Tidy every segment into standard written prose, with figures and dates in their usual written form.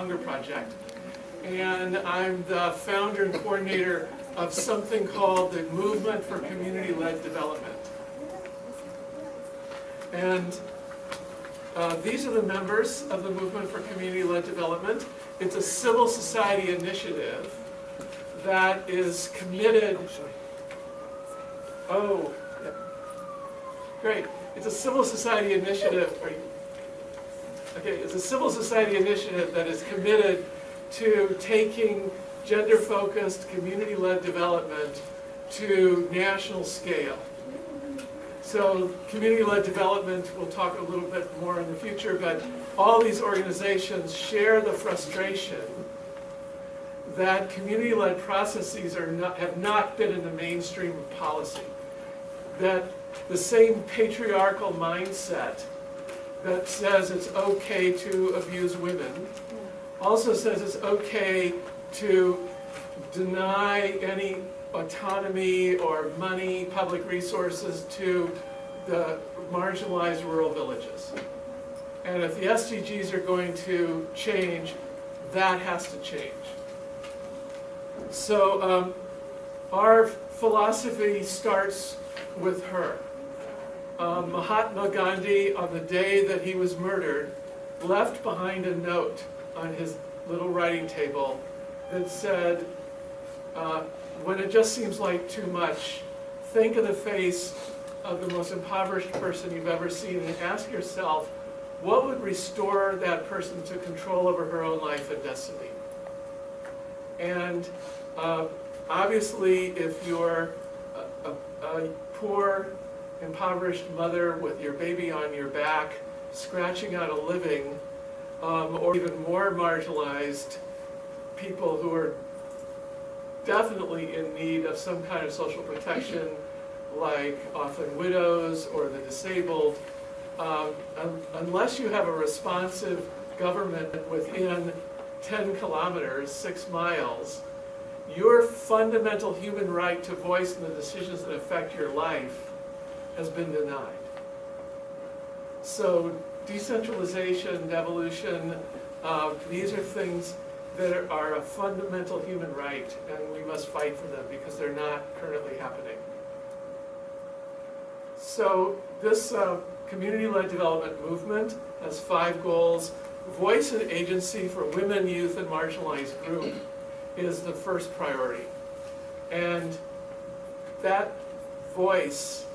Hunger Project. And I'm the founder and coordinator of something called the Movement for Community-Led Development. And these are the members of the Movement for Community-Led Development. It's a civil society initiative that is committed. Oh, yeah. Great. It's a civil society initiative. Okay, it's a civil society initiative that is committed to taking gender-focused, community-led development to national scale. So community-led development, we'll talk a little bit more in the future, but all these organizations share the frustration that community-led processes have not been in the mainstream of policy. That the same patriarchal mindset that says it's okay to abuse women also says it's okay to deny any autonomy or money, public resources to the marginalized rural villages. And if the SDGs are going to change, that has to change. So our philosophy starts with her. Mahatma Gandhi, on the day that he was murdered, left behind a note on his little writing table that said, when it just seems like too much, think of the face of the most impoverished person you've ever seen and ask yourself, what would restore that person to control over her own life and destiny? And obviously, if you're a poor, impoverished mother with your baby on your back, scratching out a living, or even more marginalized people who are definitely in need of some kind of social protection, like often widows or the disabled, unless you have a responsive government within 10 kilometers, 6 miles, your fundamental human right to voice in the decisions that affect your life has been denied. So decentralization, devolution, these are things that are a fundamental human right, and we must fight for them because they're not currently happening. So this community-led development movement has 5 goals. Voice and agency for women, youth, and marginalized group is the first priority. And that voice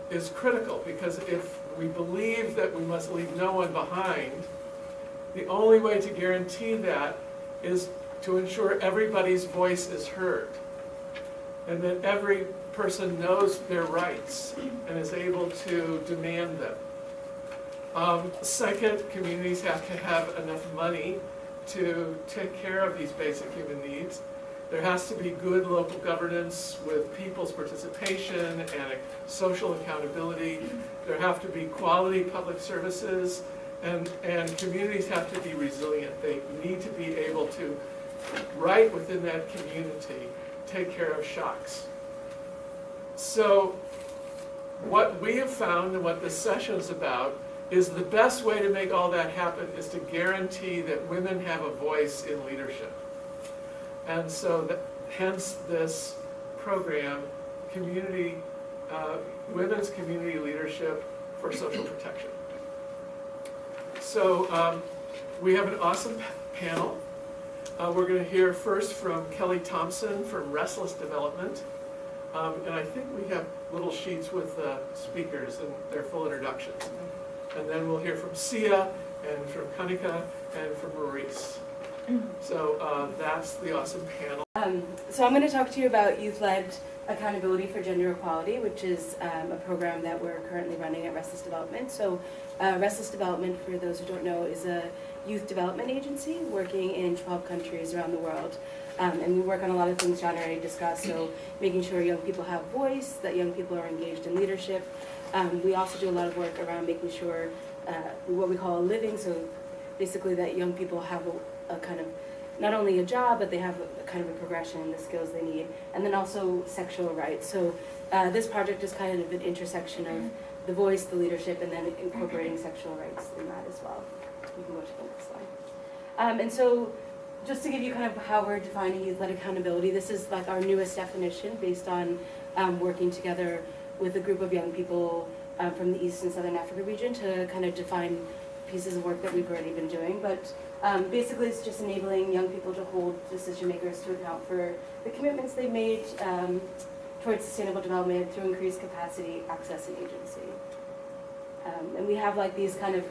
is critical, because if we believe that we must leave no one behind, the only way to guarantee that is to ensure everybody's voice is heard, and that every person knows their rights and is able to demand them. Second, communities have to have enough money to take care of these basic human needs. There has to be good local governance with people's participation and social accountability. There have to be quality public services, and communities have to be resilient. They need to be able to, right within that community, take care of shocks. So what we have found, and what this session is about, is the best way to make all that happen is to guarantee that women have a voice in leadership. And so hence this program, Women's Community Leadership for Social Protection. So we have an awesome panel. We're going to hear first from Kelly Thompson from Restless Development. And I think we have little sheets with speakers and their full introductions. And then we'll hear from Sia, and from Kanika, and from Maurice. So that's the awesome panel. So I'm going to talk to you about Youth-Led Accountability for Gender Equality, which is a program that we're currently running at Restless Development. So Restless Development, for those who don't know, is a youth development agency working in 12 countries around the world. And we work on a lot of things John already discussed, so making sure young people have voice, that young people are engaged in leadership. We also do a lot of work around making sure what we call a living, so basically that young people have a kind of, not only a job, but they have a kind of a progression in the skills they need, and then also sexual rights. So this project is kind of an intersection of the voice, the leadership, and then incorporating sexual rights in that as well. You can go to the next slide. And so just to give you kind of how we're defining youth-led accountability, this is like our newest definition based on working together with a group of young people from the East and Southern Africa region to kind of define pieces of work that we've already been doing. But basically it's just enabling young people to hold decision makers to account for the commitments they've made towards sustainable development through increased capacity, access, and agency. And we have like these kind of,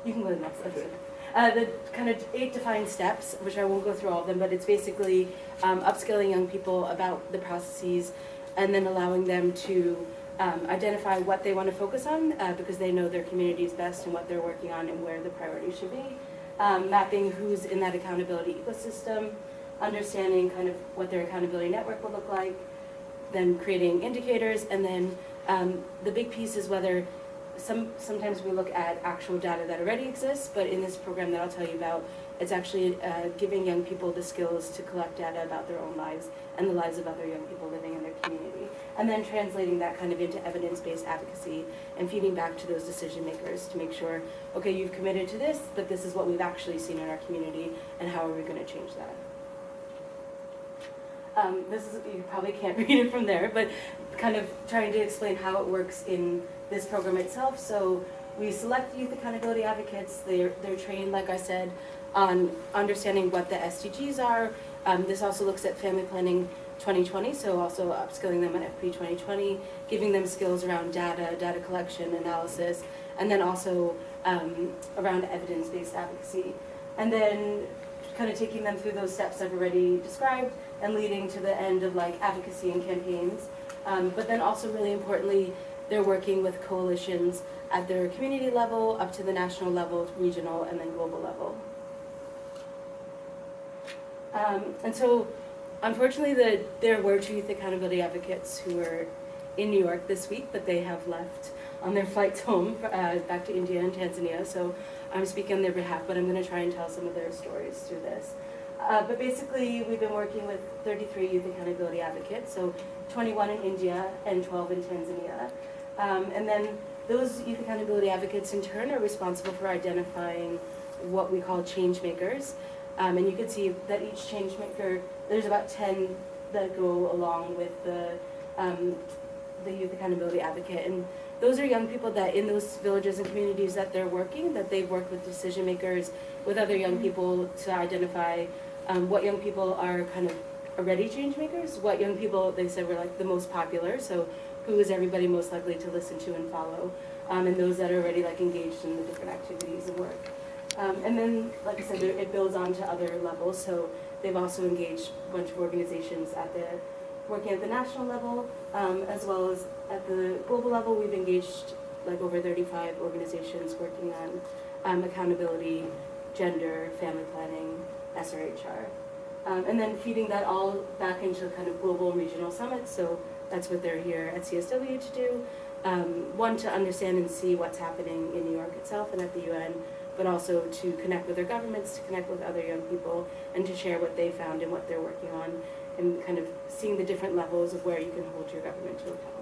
you can go to the next episode. The kind of 8 defined steps, which I won't go through all of them, but it's basically upskilling young people about the processes and then allowing them to identify what they want to focus on because they know their communities best and what they're working on and where the priorities should be. Mapping who's in that accountability ecosystem, understanding kind of what their accountability network will look like, then creating indicators, and then the big piece is whether sometimes we look at actual data that already exists, but in this program that I'll tell you about, it's actually giving young people the skills to collect data about their own lives and the lives of other young people living in their community, and then translating that kind of into evidence-based advocacy and feeding back to those decision makers to make sure, okay, you've committed to this, but this is what we've actually seen in our community, and how are we going to change that? This is, you probably can't read it from there, but kind of trying to explain how it works in this program itself. So we select youth accountability advocates. They're trained, like I said, on understanding what the SDGs are. This also looks at family planning 2020, so also upskilling them on FP 2020, giving them skills around data collection, analysis, and then also around evidence-based advocacy. And then kind of taking them through those steps I've already described and leading to the end of like advocacy and campaigns. But then also really importantly, they're working with coalitions at their community level, up to the national level, regional, and then global level. And so, unfortunately, there were 2 youth accountability advocates who were in New York this week, but they have left on their flights home back to India and Tanzania. So I'm speaking on their behalf, but I'm going to try and tell some of their stories through this. But basically, we've been working with 33 youth accountability advocates, so 21 in India and 12 in Tanzania. And then those youth accountability advocates in turn are responsible for identifying what we call change makers. And you can see that each change maker, there's about 10 that go along with the youth accountability advocate. And those are young people that in those villages and communities that they're working, that they've worked with decision makers, with other young people to identify what young people are kind of already change makers, what young people they said were like the most popular, so who is everybody most likely to listen to and follow, and those that are already like engaged in the different activities and work. And then, like I said, it builds on to other levels, so they've also engaged a bunch of organizations working at the national level, as well as at the global level. We've engaged like over 35 organizations working on accountability, gender, family planning, SRHR. And then feeding that all back into kind of global and regional summits, so that's what they're here at CSW to do. One, to understand and see what's happening in New York itself and at the UN, but also to connect with their governments, to connect with other young people, and to share what they found and what they're working on, and kind of seeing the different levels of where you can hold your government to account.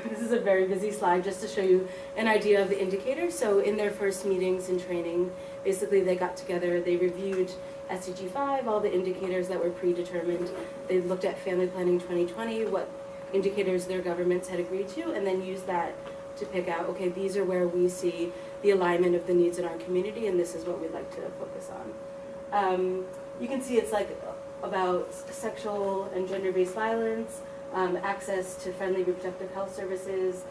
This is a very busy slide just to show you an idea of the indicators. So in their first meetings and training, basically they got together, they reviewed SDG 5, all the indicators that were predetermined. They looked at Family Planning 2020, what indicators their governments had agreed to, and then used that to pick out, okay, these are where we see the alignment of the needs in our community, and this is what we'd like to focus on. You can see it's like about sexual and gender-based violence, access to friendly reproductive health services,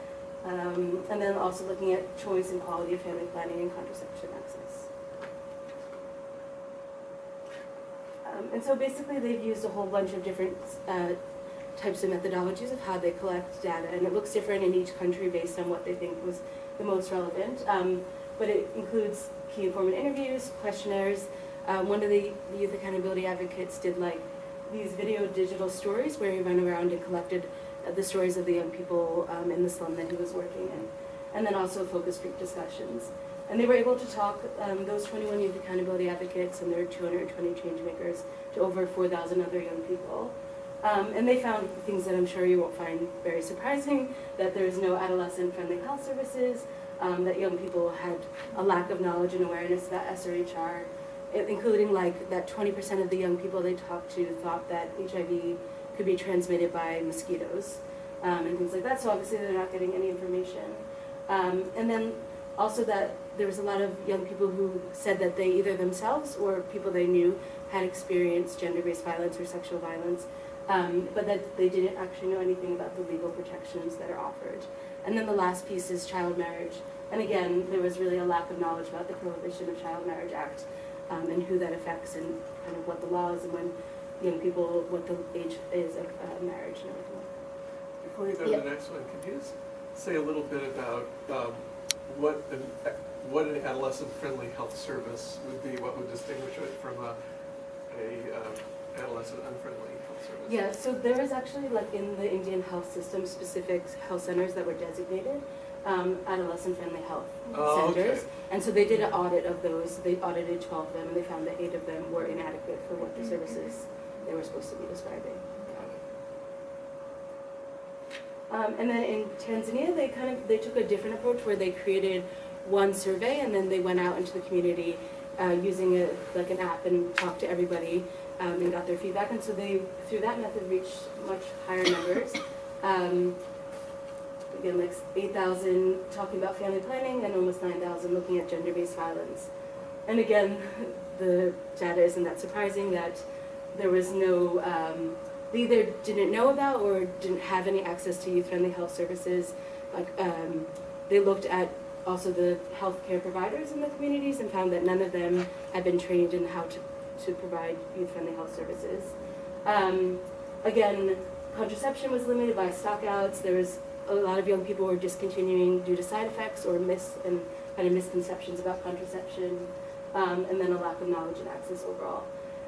and then also looking at choice and quality of family planning and contraception access. And so basically they've used a whole bunch of different types of methodologies of how they collect data, and it looks different in each country based on what they think was the most relevant. But it includes key informant interviews, questionnaires. One of the youth accountability advocates did like these video digital stories where he ran around and collected the stories of the young people in the slum that he was working in, and then also focus group discussions. And they were able to talk, those 21 youth accountability advocates and their 220 change makers, to over 4,000 other young people. And they found things that I'm sure you won't find very surprising, that there's no adolescent-friendly health services, that young people had a lack of knowledge and awareness about SRHR, including like that 20% of the young people they talked to thought that HIV could be transmitted by mosquitoes and things like that. So obviously they're not getting any information. And then also that there was a lot of young people who said that they either themselves or people they knew had experienced gender-based violence or sexual violence, but that they didn't actually know anything about the legal protections that are offered. And then the last piece is child marriage. And again, there was really a lack of knowledge about the Prohibition of Child Marriage Act and who that affects and kind of what the law is and when young people, what the age is of marriage and everything. Before you go to the next one, could you say a little bit about what an adolescent-friendly health service would be? What would distinguish it from a adolescent-unfriendly health service? Yeah, so there is actually, like in the Indian health system, specific health centers that were designated adolescent-friendly health centers. Okay. And so they did an audit of those. They audited 12 of them, and they found that 8 of them were inadequate for what the services they were supposed to be describing. And then in Tanzania, they took a different approach where they created one survey, and then they went out into the community using an app and talked to everybody and got their feedback. And so they, through that method, reached much higher numbers. Again, like 8,000 talking about family planning and almost 9,000 looking at gender-based violence. And again, the data isn't that surprising that there was no, they either didn't know about or didn't have any access to youth-friendly health services. Like, they looked at also the healthcare providers in the communities and found that none of them had been trained in how to provide youth-friendly health services. Again, contraception was limited by stockouts. There was a lot of young people were discontinuing due to side effects or misconceptions about contraception, and then a lack of knowledge and access overall.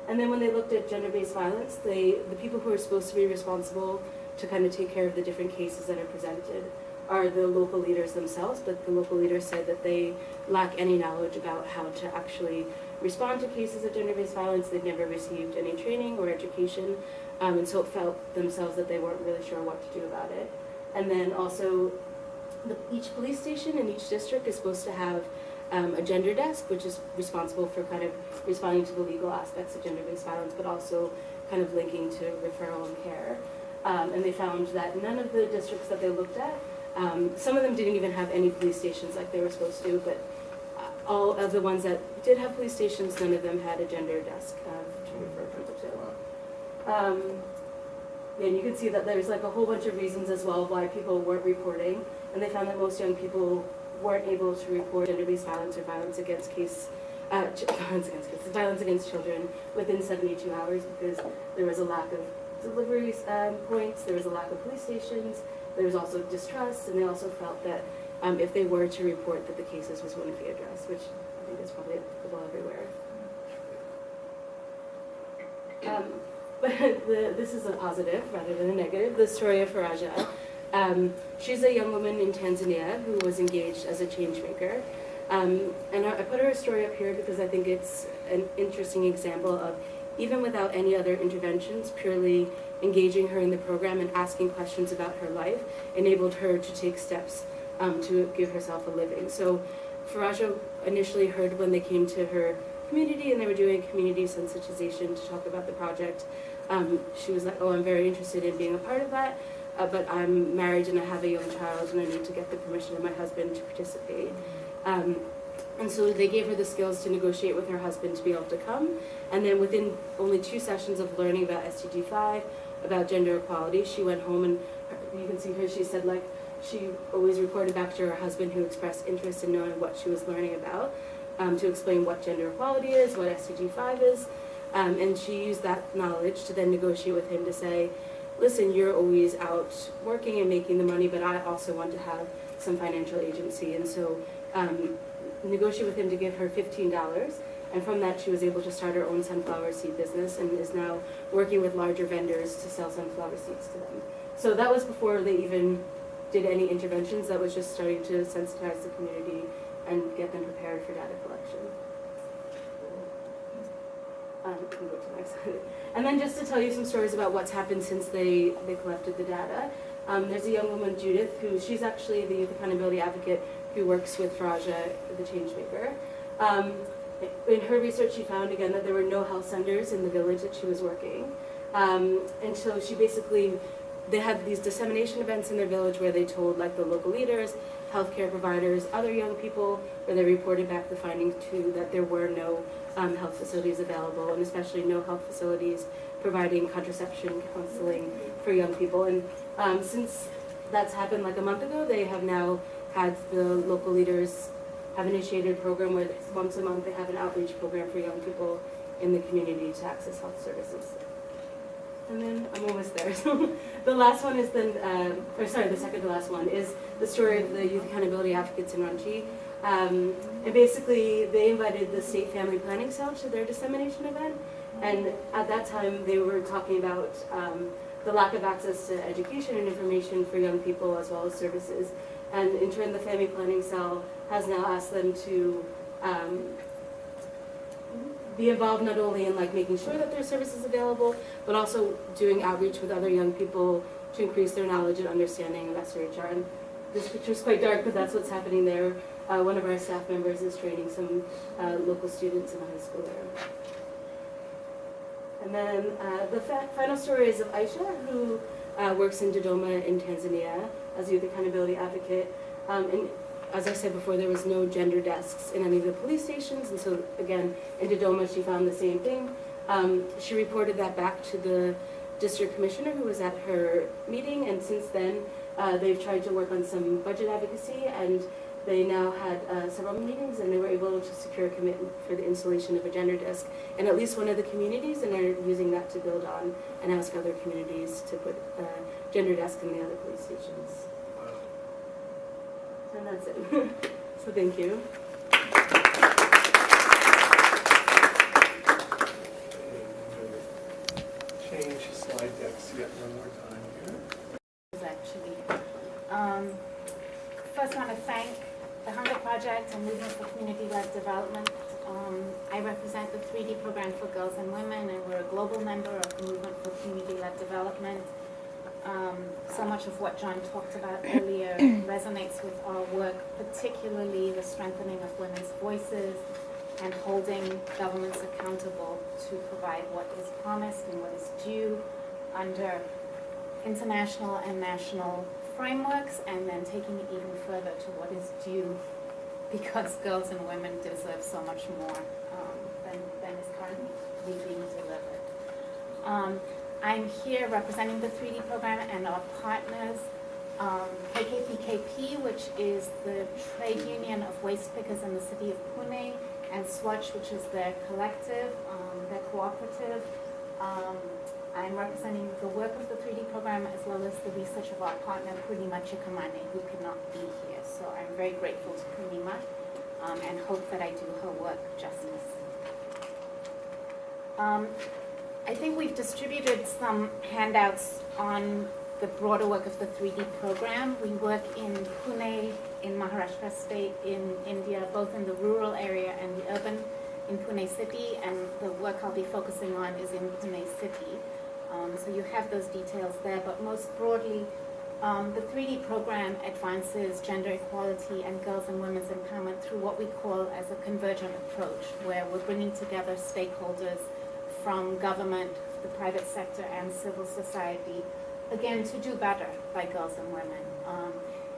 And then when they looked at gender-based violence, the people who are supposed to be responsible to kind of take care of the different cases that are presented are the local leaders themselves, but the local leaders said that they lack any knowledge about how to actually respond to cases of gender-based violence. They'd never received any training or education, and so it felt themselves that they weren't really sure what to do about it. And then also, each police station in each district is supposed to have a gender desk, which is responsible for kind of responding to the legal aspects of gender-based violence, but also kind of linking to referral and care. And they found that none of the districts that they looked at, some of them didn't even have any police stations like they were supposed to, but all of the ones that did have police stations, none of them had a gender desk to refer people to. And you can see that there's like a whole bunch of reasons as well why people weren't reporting, and they found that most young people weren't able to report gender-based violence or violence against violence against children within 72 hours because there was a lack of delivery points, there was a lack of police stations, there was also distrust, and they also felt that if they were to report that the cases wouldn't be addressed, which I think is probably applicable everywhere. But this is a positive rather than a negative, the story of Faraja. She's a young woman in Tanzania who was engaged as a change maker. And I put her story up here because I think it's an interesting example of, even without any other interventions, purely engaging her in the program and asking questions about her life enabled her to take steps to give herself a living. So Faraja initially heard when they came to her community and they were doing community sensitization to talk about the project. She was like, oh, I'm very interested in being a part of that, but I'm married and I have a young child and I need to get the permission of my husband to participate. And so they gave her the skills to negotiate with her husband to be able to come. And then within only 2 sessions of learning about SDG5, about gender equality, she went home and you can see her, she said like, she always reported back to her husband who expressed interest in knowing what she was learning about, to explain what gender equality is, what SDG5 is. And she used that knowledge to then negotiate with him to say, listen, you're always out working and making the money, but I also want to have some financial agency. And so negotiate with him to give her $15. And from that, she was able to start her own sunflower seed business and is now working with larger vendors to sell sunflower seeds to them. So that was before they even did any interventions. That was just starting to sensitize the community and get them prepared for data collection. We can go to the next slide. And then just to tell you some stories about what's happened since they collected the data. There's a young woman, Judith, who she's actually the youth accountability advocate who works with Raja, the Changemaker. In her research, she found again that there were no health centers in the village that she was working. And so she basically, they had these dissemination events in their village where they told like the local leaders, healthcare providers, other young people, where they reported back the findings too, that there were no health facilities available, and especially no health facilities providing contraception counseling for young people. And since that's happened like a month ago, they have now had the local leaders have initiated a program where once a month they have an outreach program for young people in the community to access health services. And then I'm almost there. So the last one is then, the second to last one is the story of the Youth Accountability Advocates in Ranchi. And basically, they invited the State Family Planning Cell to their dissemination event. And at that time, they were talking about the lack of access to education and information for young people as well as services. And in turn, the Family Planning Cell has now asked them to be involved not only in like making sure that their service is available, but also doing outreach with other young people to increase their knowledge and understanding of SRHR. And this picture is quite dark, but that's what's happening there. One of our staff members is training some local students in the high school there. And then the final story is of Aisha, who works in Dodoma in Tanzania as a youth accountability advocate. And as I said before, there was no gender desks in any of the police stations, and so again, in Dodoma she found the same thing. She reported that back to the district commissioner who was at her meeting, and since then they've tried to work on some budget advocacy, and they now had several meetings, and they were able to secure a commitment for the installation of a gender desk in at least one of the communities, and they're using that to build on and ask other communities to put gender desks in the other police stations. And that's it. So thank you. Change slide decks yet one more time here. Actually, first I want to thank the Hunger Project and Movement for Community-Led Development. I represent the 3D Program for Girls and Women, and we're a global member of the Movement for Community-Led Development. So much of what John talked about earlier resonates with our work, particularly the strengthening of women's voices and holding governments accountable to provide what is promised and what is due under international and national frameworks, and then taking it even further to what is due, because girls and women deserve so much more than is currently being delivered. I'm here representing the 3D program and our partners, KKPKP, which is the trade union of waste pickers in the city of Pune, and Swatch, which is their collective, their cooperative. I'm representing the work of the 3D program as well as the research of our partner, Purnima Chikamane, who cannot be here. So I'm very grateful to Purnima and hope that I do her work justice. I think we've distributed some handouts on the broader work of the 3D program. We work in Pune, in Maharashtra state, in India, both in the rural area and the urban, in Pune city, and the work I'll be focusing on is in Pune city. So you have those details there, but most broadly, the 3D program advances gender equality and girls and women's empowerment through what we call as a convergent approach, where we're bringing together stakeholders from government, the private sector, and civil society, again, to do better by girls and women.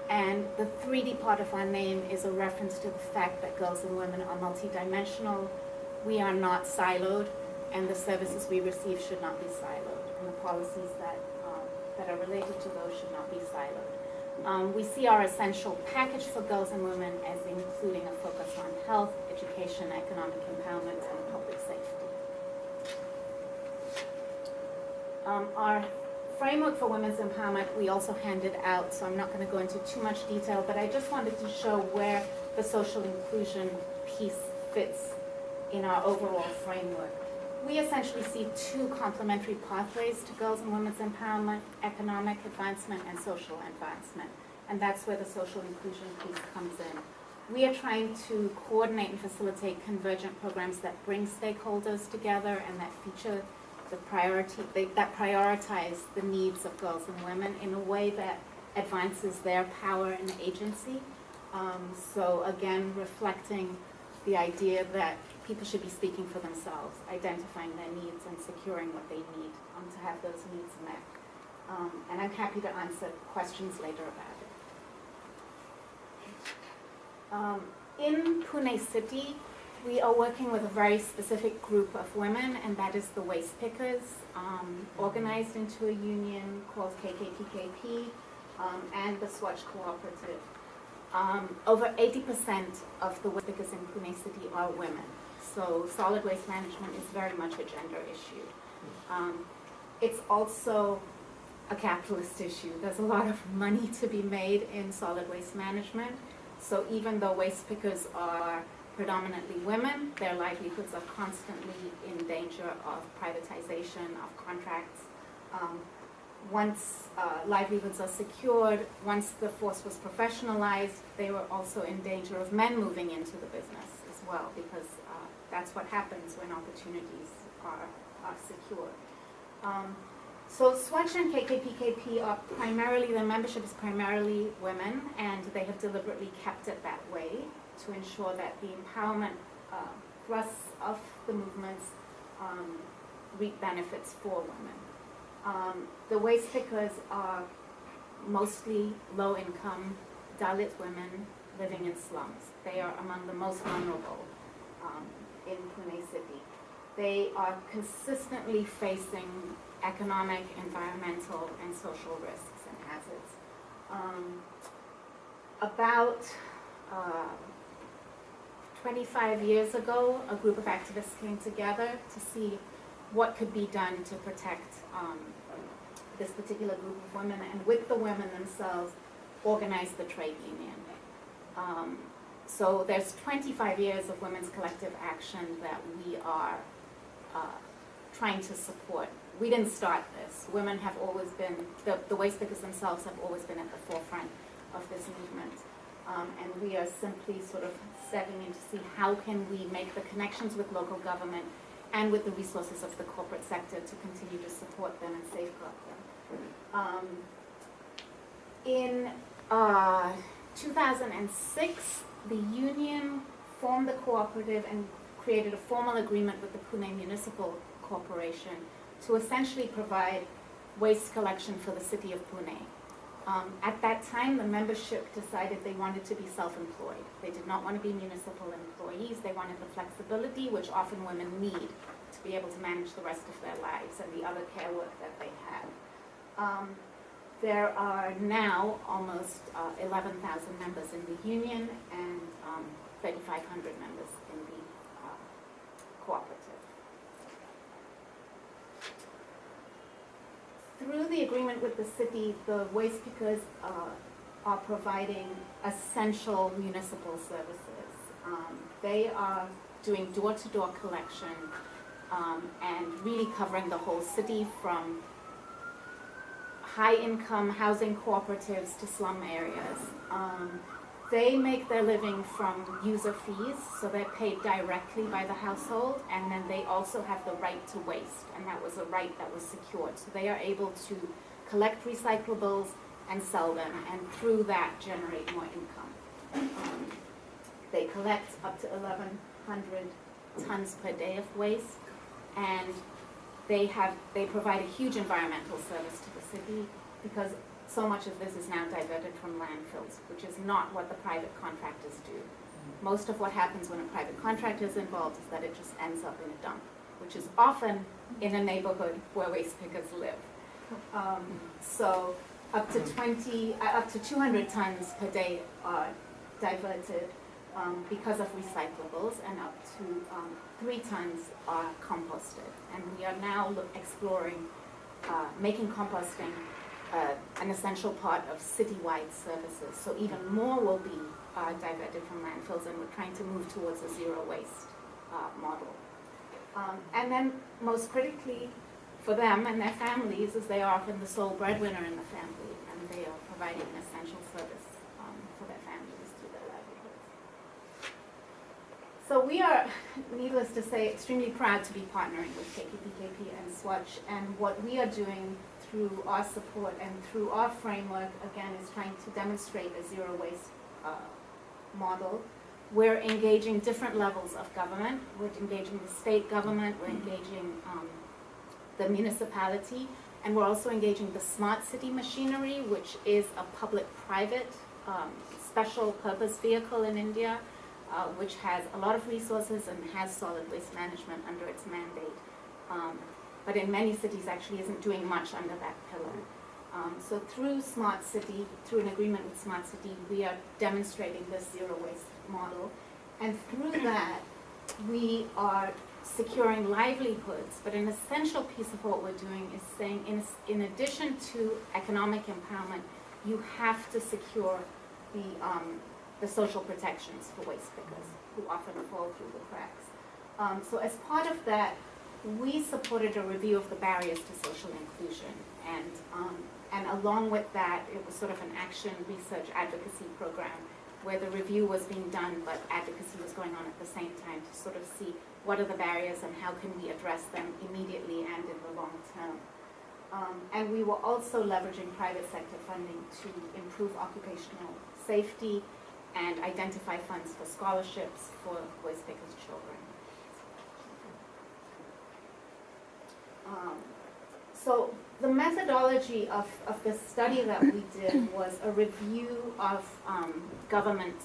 And the 3D part of our name is a reference to the fact that girls and women are multidimensional. We are not siloed, and the services we receive should not be siloed, and the policies that are related to those should not be siloed. We see our essential package for girls and women as including a focus on health, education, economic empowerment, and public safety. Our framework for women's empowerment we also handed out, so I'm not going to go into too much detail, but I just wanted to show where the social inclusion piece fits in our overall framework. We essentially see two complementary pathways to girls and women's empowerment: economic advancement and social advancement. And that's where the social inclusion piece comes in. We are trying to coordinate and facilitate convergent programs that bring stakeholders together and that feature that prioritize the needs of girls and women in a way that advances their power and agency. So again, reflecting the idea that people should be speaking for themselves, identifying their needs and securing what they need to have those needs met. And I'm happy to answer questions later about it. In Pune City, we are working with a very specific group of women, and that is the waste pickers, organized into a union called KKPKP, and the Swatch Cooperative. Over 80% of the waste pickers in Pune City are women, so solid waste management is very much a gender issue. It's also a capitalist issue. There's a lot of money to be made in solid waste management, so even though waste pickers are predominantly women, their livelihoods are constantly in danger of privatization of contracts. Once livelihoods are secured, once the force was professionalized, they were also in danger of men moving into the business as well, because that's what happens when opportunities are secured. So Swatch and KKPKP are primarily, their membership is primarily women, and they have deliberately kept it that way to ensure that the empowerment thrusts of the movements reap benefits for women. The waste pickers are mostly low-income Dalit women living in slums. They are among the most vulnerable in Pune City. They are consistently facing economic, environmental, and social risks and hazards. About 25 years ago, a group of activists came together to see what could be done to protect this particular group of women, and with the women themselves, organize the trade union. So there's 25 years of women's collective action that we are trying to support. We didn't start this. Women have always been, the waste pickers themselves have always been at the forefront of this movement. And we are simply sort of stepping in to see how can we make the connections with local government and with the resources of the corporate sector to continue to support them and safeguard them. In 2006, the union formed the cooperative and created a formal agreement with the Pune Municipal Corporation to essentially provide waste collection for the city of Pune. At that time, the membership decided they wanted to be self-employed. They did not want to be municipal employees. They wanted the flexibility, which often women need, to be able to manage the rest of their lives and the other care work that they had. There are now almost 11,000 members in the union and 3,500 members in the cooperative. Through the agreement with the city, the waste pickers are providing essential municipal services. They are doing door-to-door collection and really covering the whole city, from high-income housing cooperatives to slum areas. They make their living from user fees, so they're paid directly by the household, and then they also have the right to waste, and that was a right that was secured. So they are able to collect recyclables and sell them, and through that generate more income. They collect up to 1,100 tons per day of waste, and they provide a huge environmental service to the city, because so much of this is now diverted from landfills, which is not what the private contractors do. Most of what happens when a private contractor is involved is that it just ends up in a dump, which is often in a neighborhood where waste pickers live. So up to 200 tons per day are diverted because of recyclables, and up to 3 tons are composted. And we are now exploring making composting an essential part of citywide services. So even more will be diverted from landfills, and we're trying to move towards a zero waste model. And then most critically for them and their families is they are often the sole breadwinner in the family, and they are providing an essential service for their families through their livelihoods. So we are, needless to say, extremely proud to be partnering with KKPKP and Swatch, and what we are doing through our support and through our framework, again, is trying to demonstrate a zero waste model, we're engaging different levels of government. We're engaging the state government, we're engaging the municipality, and we're also engaging the smart city machinery, which is a public-private special purpose vehicle in India, which has a lot of resources and has solid waste management under its mandate. But in many cities actually isn't doing much under that pillar. So through Smart City, through an agreement with Smart City, we are demonstrating this zero waste model. And through that, we are securing livelihoods. But an essential piece of what we're doing is saying, in addition to economic empowerment, you have to secure the social protections for waste pickers, who often fall through the cracks. So as part of that, we supported a review of the barriers to social inclusion, and along with that, it was sort of an action research advocacy program where the review was being done, but advocacy was going on at the same time to sort of see what are the barriers and how can we address them immediately and in the long term. And we were also leveraging private sector funding to improve occupational safety and identify funds for scholarships for waste pickers' children. So the methodology of the study that we did was a review of government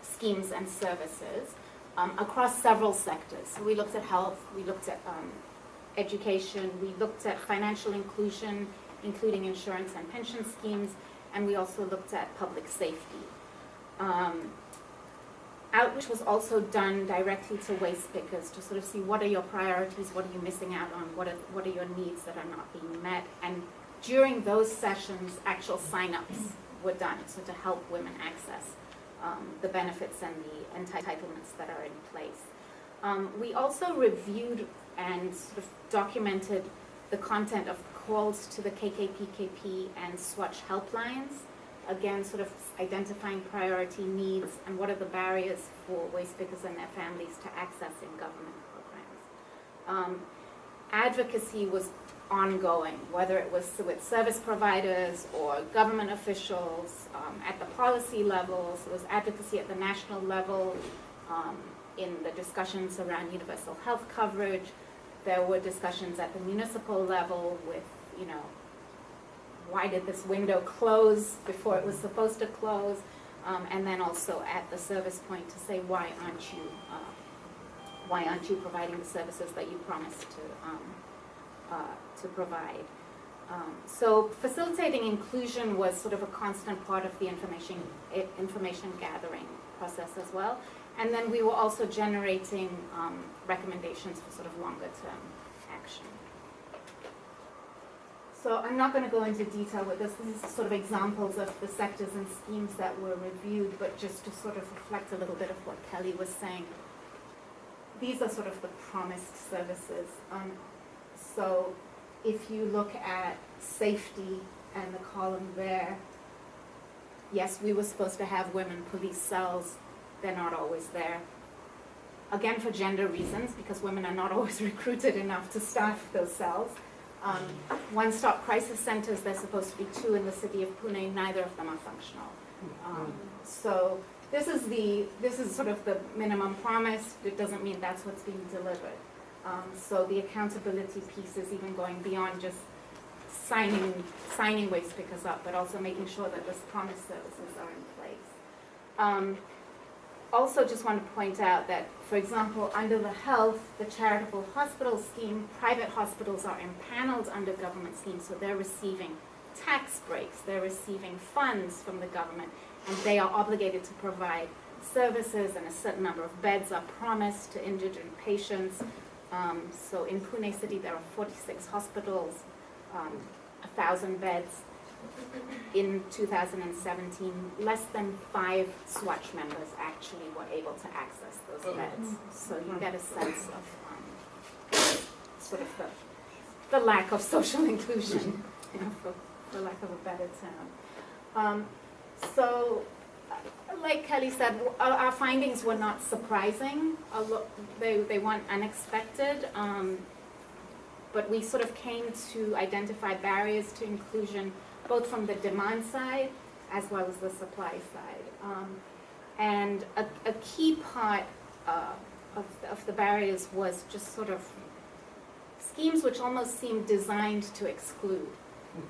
schemes and services across several sectors. So we looked at health, we looked at education, we looked at financial inclusion, including insurance and pension schemes, and we also looked at public safety. Outreach was also done directly to waste pickers to sort of see what are your priorities, what are you missing out on, what are your needs that are not being met. And during those sessions, actual sign-ups were done, so to help women access the benefits and the entitlements that are in place. We also reviewed and sort of documented the content of calls to the KKPKP and Swatch helplines. Again, sort of identifying priority needs and what are the barriers for waste pickers and their families to accessing government programs. Advocacy was ongoing, whether it was with service providers or government officials, at the policy levels. It was advocacy at the national level in the discussions around universal health coverage. There were discussions at the municipal level with, you know, why did this window close before it was supposed to close? And then also at the service point to say, why aren't you providing the services that you promised to provide? So facilitating inclusion was sort of a constant part of the information gathering process as well. And then we were also generating recommendations for sort of longer term action. So I'm not going to go into detail with this. This is sort of examples of the sectors and schemes that were reviewed, but just to sort of reflect a little bit of what Kelly was saying. These are sort of the promised services. So if you look at safety and the column there, yes, we were supposed to have women police cells. They're not always there. Again, for gender reasons, because women are not always recruited enough to staff those cells. One-stop crisis centers, there's supposed to be 2 in the city of Pune, neither of them are functional. So this is sort of the minimum promise. It doesn't mean that's what's being delivered. So the accountability piece is even going beyond just signing waste pickers up, but also making sure that this promised services are in place. Also just want to point out that, for example, under the health, the charitable hospital scheme, private hospitals are empaneled under government schemes, so they're receiving tax breaks, they're receiving funds from the government, and they are obligated to provide services, and a certain number of beds are promised to indigent patients. So in Pune city, there are 46 hospitals, 1,000 beds. In 2017, less than 5 Swatch members actually were able to access those beds. So you get a sense of sort of the lack of social inclusion, you know, for lack of a better term. So, like Kelly said, our findings were not surprising. They weren't unexpected. But we sort of came to identify barriers to inclusion both from the demand side as well as the supply side. And a key part of the barriers was just sort of schemes which almost seemed designed to exclude.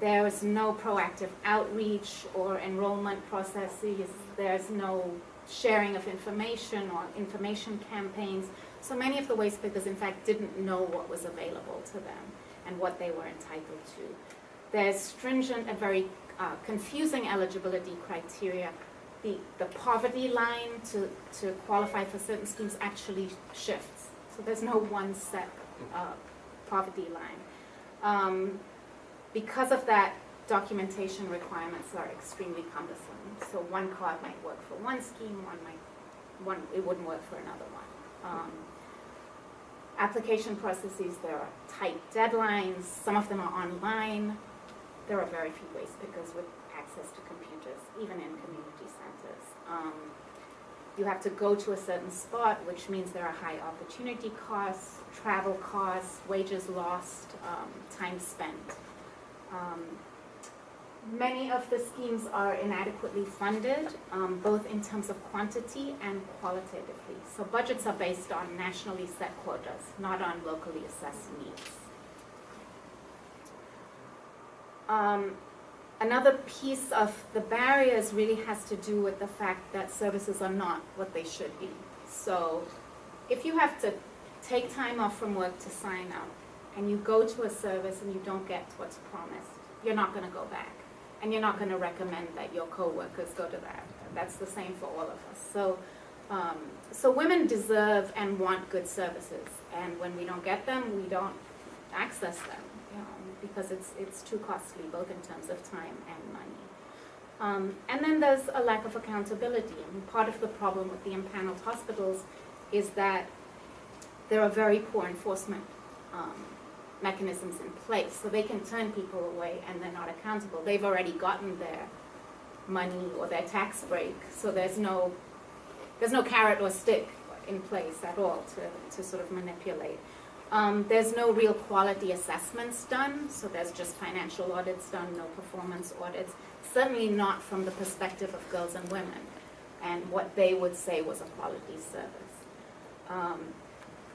There was no proactive outreach or enrollment processes. There's no sharing of information or information campaigns. So many of the waste pickers, in fact, didn't know what was available to them and what they were entitled to. There's stringent and very confusing eligibility criteria. The poverty line to qualify for certain schemes actually shifts. So there's no one set poverty line. Because of that, documentation requirements are extremely cumbersome. So one card might work for one scheme, it wouldn't work for another one. Application processes, there are tight deadlines. Some of them are online. There are very few waste pickers with access to computers, even in community centers. You have to go to a certain spot, which means there are high opportunity costs, travel costs, wages lost, time spent. Many of the schemes are inadequately funded, both in terms of quantity and qualitatively. So budgets are based on nationally set quotas, not on locally assessed needs. Another piece of the barriers really has to do with the fact that services are not what they should be. So if you have to take time off from work to sign up, and you go to a service and you don't get what's promised, you're not going to go back. And you're not going to recommend that your co-workers go to that. That's the same for all of us. So women deserve and want good services. And when we don't get them, we don't access them, because it's too costly, both in terms of time and money. And then there's a lack of accountability. And part of the problem with the impaneled hospitals is that there are very poor enforcement mechanisms in place, so they can turn people away and they're not accountable. They've already gotten their money or their tax break, so there's no carrot or stick in place at all to sort of manipulate. There's no real quality assessments done, so there's just financial audits done, no performance audits, certainly not from the perspective of girls and women and what they would say was a quality service.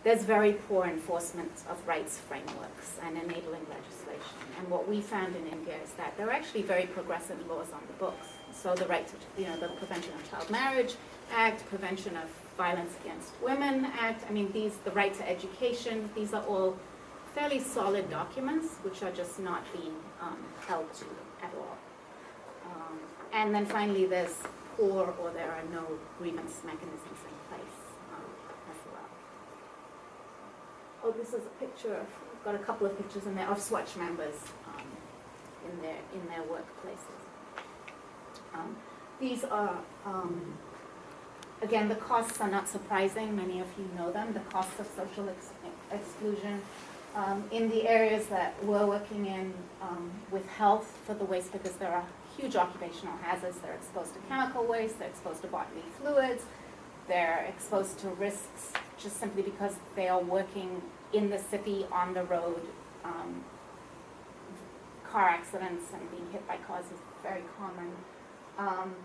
There's very poor enforcement of rights frameworks and enabling legislation. And what we found in India is that there are actually very progressive laws on the books. So the right to, the Prevention of Child Marriage Act, Prevention of Violence Against Women Act, the right to education, these are all fairly solid documents which are just not being held to at all. And then finally there's poor or there are no grievance mechanisms in place. Oh, this is a picture of, I've got a couple of pictures in there of Swatch members in their workplaces. These are, again, the costs are not surprising. Many of you know them. The costs of social exclusion. In the areas that we're working in with health for the waste pickers, there are huge occupational hazards. They're exposed to chemical waste. They're exposed to bodily fluids. They're exposed to risks just simply because they are working in the city, on the road. Car accidents and being hit by cars is very common.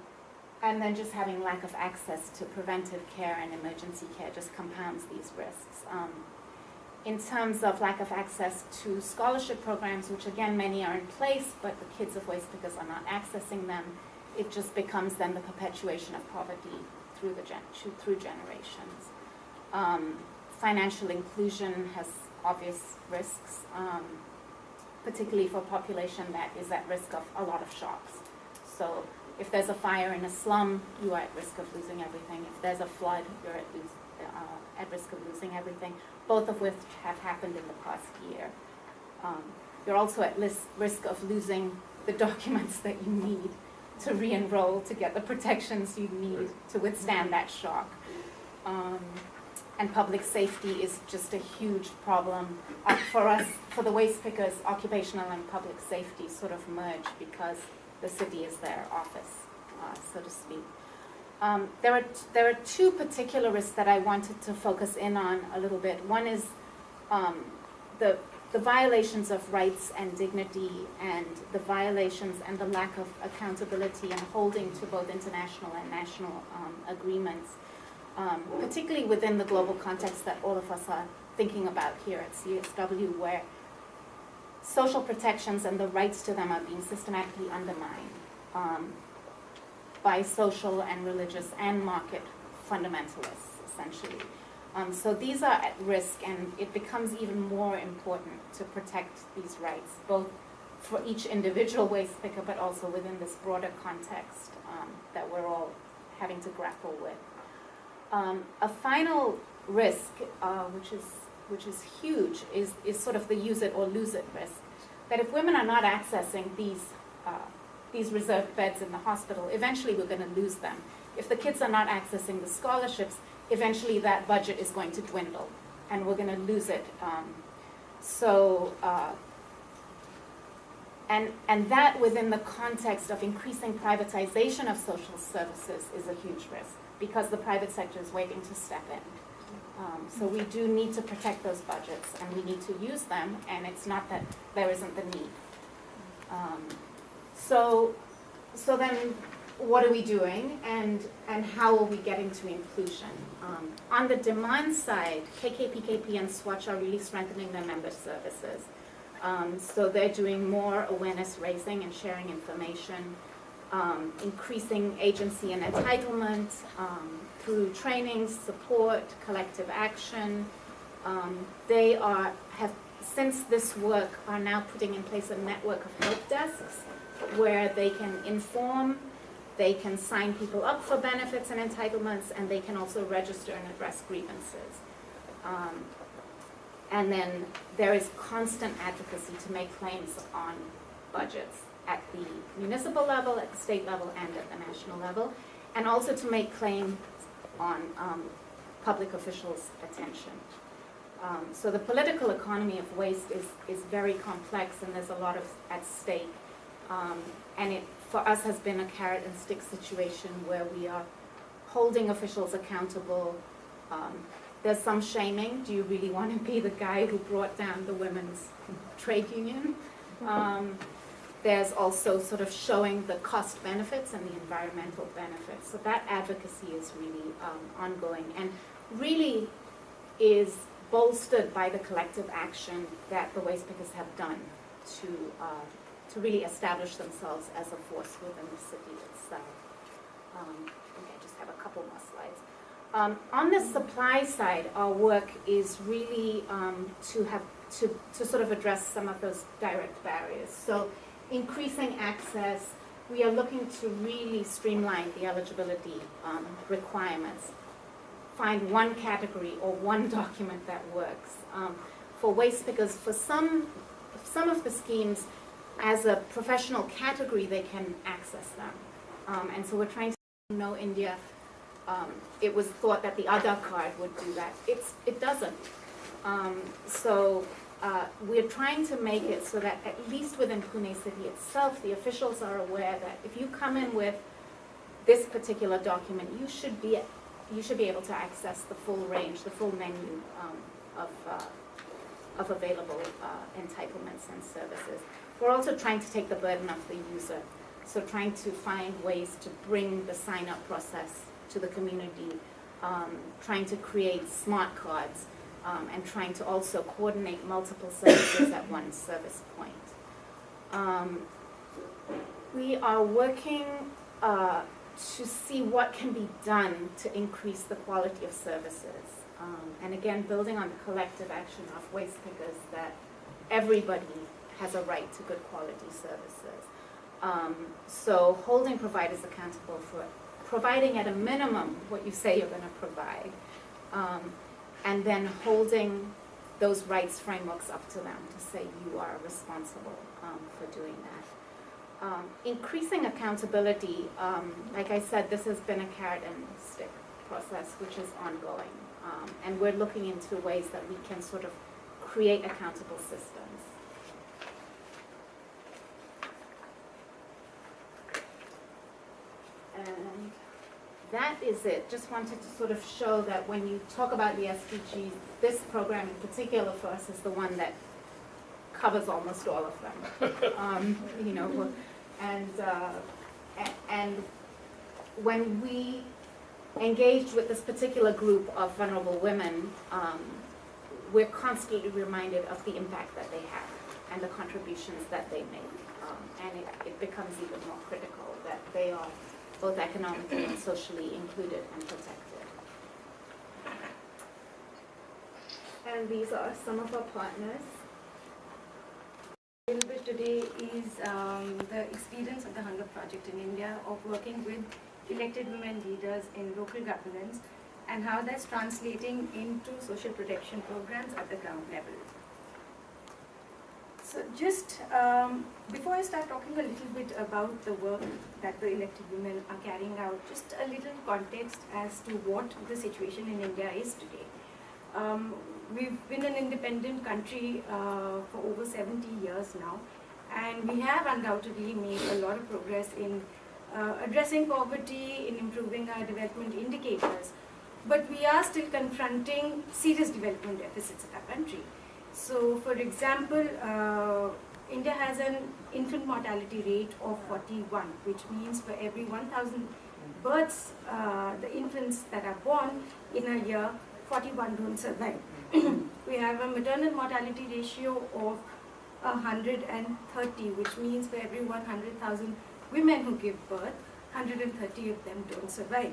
And then just having lack of access to preventive care and emergency care just compounds these risks. In terms of lack of access to scholarship programs, which again many are in place, but the kids of waste pickers are not accessing them, it just becomes then the perpetuation of poverty through generations. Financial inclusion has obvious risks, particularly for a population that is at risk of a lot of shocks. So if there's a fire in a slum, you are at risk of losing everything. If there's a flood, you're at risk of losing everything, both of which have happened in the past year. You're also at risk of losing the documents that you need to re-enroll, to get the protections you need to withstand that shock. And public safety is just a huge problem. For us, for the waste pickers, occupational and public safety sort of merge because the city is their office, so to speak. There are two particular risks that I wanted to focus in on a little bit. One is the the violations of rights and dignity and the violations and the lack of accountability and holding to both international and national agreements, particularly within the global context that all of us are thinking about here at CSW, where social protections and the rights to them are being systematically undermined by social and religious and market fundamentalists, essentially. So these are at risk, and it becomes even more important to protect these rights, both for each individual waste picker, but also within this broader context that we're all having to grapple with. A final risk, which is huge, is sort of the use it or lose it risk. That if women are not accessing these reserved beds in the hospital, eventually we're going to lose them. If the kids are not accessing the scholarships, eventually that budget is going to dwindle, and we're going to lose it. And that within the context of increasing privatization of social services is a huge risk, because the private sector is waiting to step in. So we do need to protect those budgets, and we need to use them, and it's not that there isn't the need. So then what are we doing, and how are we getting to inclusion? On the demand side, KKPKP and Swatch are really strengthening their member services. So they're doing more awareness raising and sharing information, increasing agency and entitlement through training, support, collective action. They have, since this work, are now putting in place a network of help desks where they can inform, they can sign people up for benefits and entitlements, and they can also register and address grievances. And then there is constant advocacy to make claims on budgets at the municipal level, at the state level, and at the national level, and also to make claims on public officials' attention. So the political economy of waste is very complex, and there's a lot at stake. And it, for us, has been a carrot and stick situation where we are holding officials accountable. There's some shaming. Do you really want to be the guy who brought down the women's trade union? There's also sort of showing the cost benefits and the environmental benefits. So that advocacy is really ongoing, and really is bolstered by the collective action that the waste pickers have done to really establish themselves as a force within the city itself. Okay, I just have a couple more slides. On the supply side, our work is really to sort of address some of those direct barriers. So increasing access, we are looking to really streamline the eligibility requirements. Find one category or one document that works. For waste pickers, for some of the schemes, as a professional category, they can access them. And so we're trying to know India. It was thought that the Aadhaar card would do that. It doesn't. We're trying to make it so that at least within Pune city itself, the officials are aware that if you come in with this particular document, you should be able to access the full range, the full menu of available entitlements and services. We're also trying to take the burden off the user. So trying to find ways to bring the sign-up process to the community, trying to create smart cards, and trying to also coordinate multiple services at one service point. We are working to see what can be done to increase the quality of services. And again, building on the collective action of waste pickers, that everybody has a right to good quality services. So holding providers accountable for providing at a minimum what you say you're going to provide, and then holding those rights frameworks up to them to say you are responsible for doing that. Increasing accountability, like I said, this has been a carrot and stick process which is ongoing, and we're looking into ways that we can sort of create accountable systems. And that is it. Just wanted to sort of show that when you talk about the SDGs, this program in particular for us is the one that covers almost all of them. You know, and when we engaged with this particular group of vulnerable women, we're constantly reminded of the impact that they have and the contributions that they make. And it becomes even more critical that they are both economically and socially included and protected. And these are some of our partners. A little bit today is the experience of the Hunger Project in India of working with elected women leaders in local governance and how that's translating into social protection programs at the ground level. So just before I start talking a little bit about the work that the elected women are carrying out, just a little context as to what the situation in India is today. We've been an independent country for over 70 years now, and we have undoubtedly made a lot of progress in addressing poverty, in improving our development indicators, but we are still confronting serious development deficits in our country. So, for example, India has an infant mortality rate of 41, which means for every 1,000 births, the infants that are born in a year, 41 don't survive. We have a maternal mortality ratio of 130, which means for every 100,000 women who give birth, 130 of them don't survive.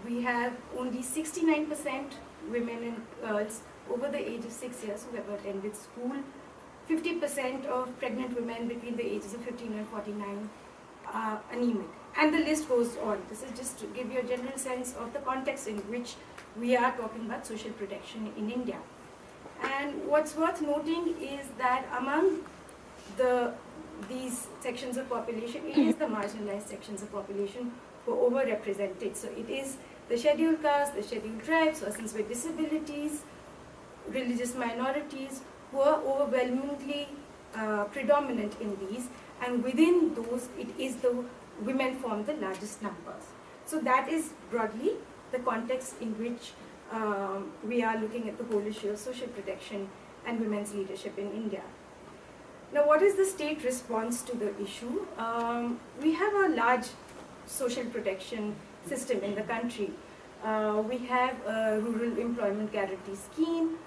We have only 69% women and girls over the age of 6 years who have attended school. 50% of pregnant women between the ages of 15 and 49 are anemic. And the list goes on. This is just to give you a general sense of the context in which we are talking about social protection in India. And what's worth noting is that among these sections of population, it is the marginalized sections of population who are overrepresented. So it is the scheduled castes, the scheduled tribes, persons with disabilities, religious minorities who are overwhelmingly predominant in these, and within those it is the women form the largest numbers. So that is broadly the context in which we are looking at the whole issue of social protection and women's leadership in India. Now, what is the state response to the issue? We have a large social protection system in the country. We have a rural employment guarantee scheme.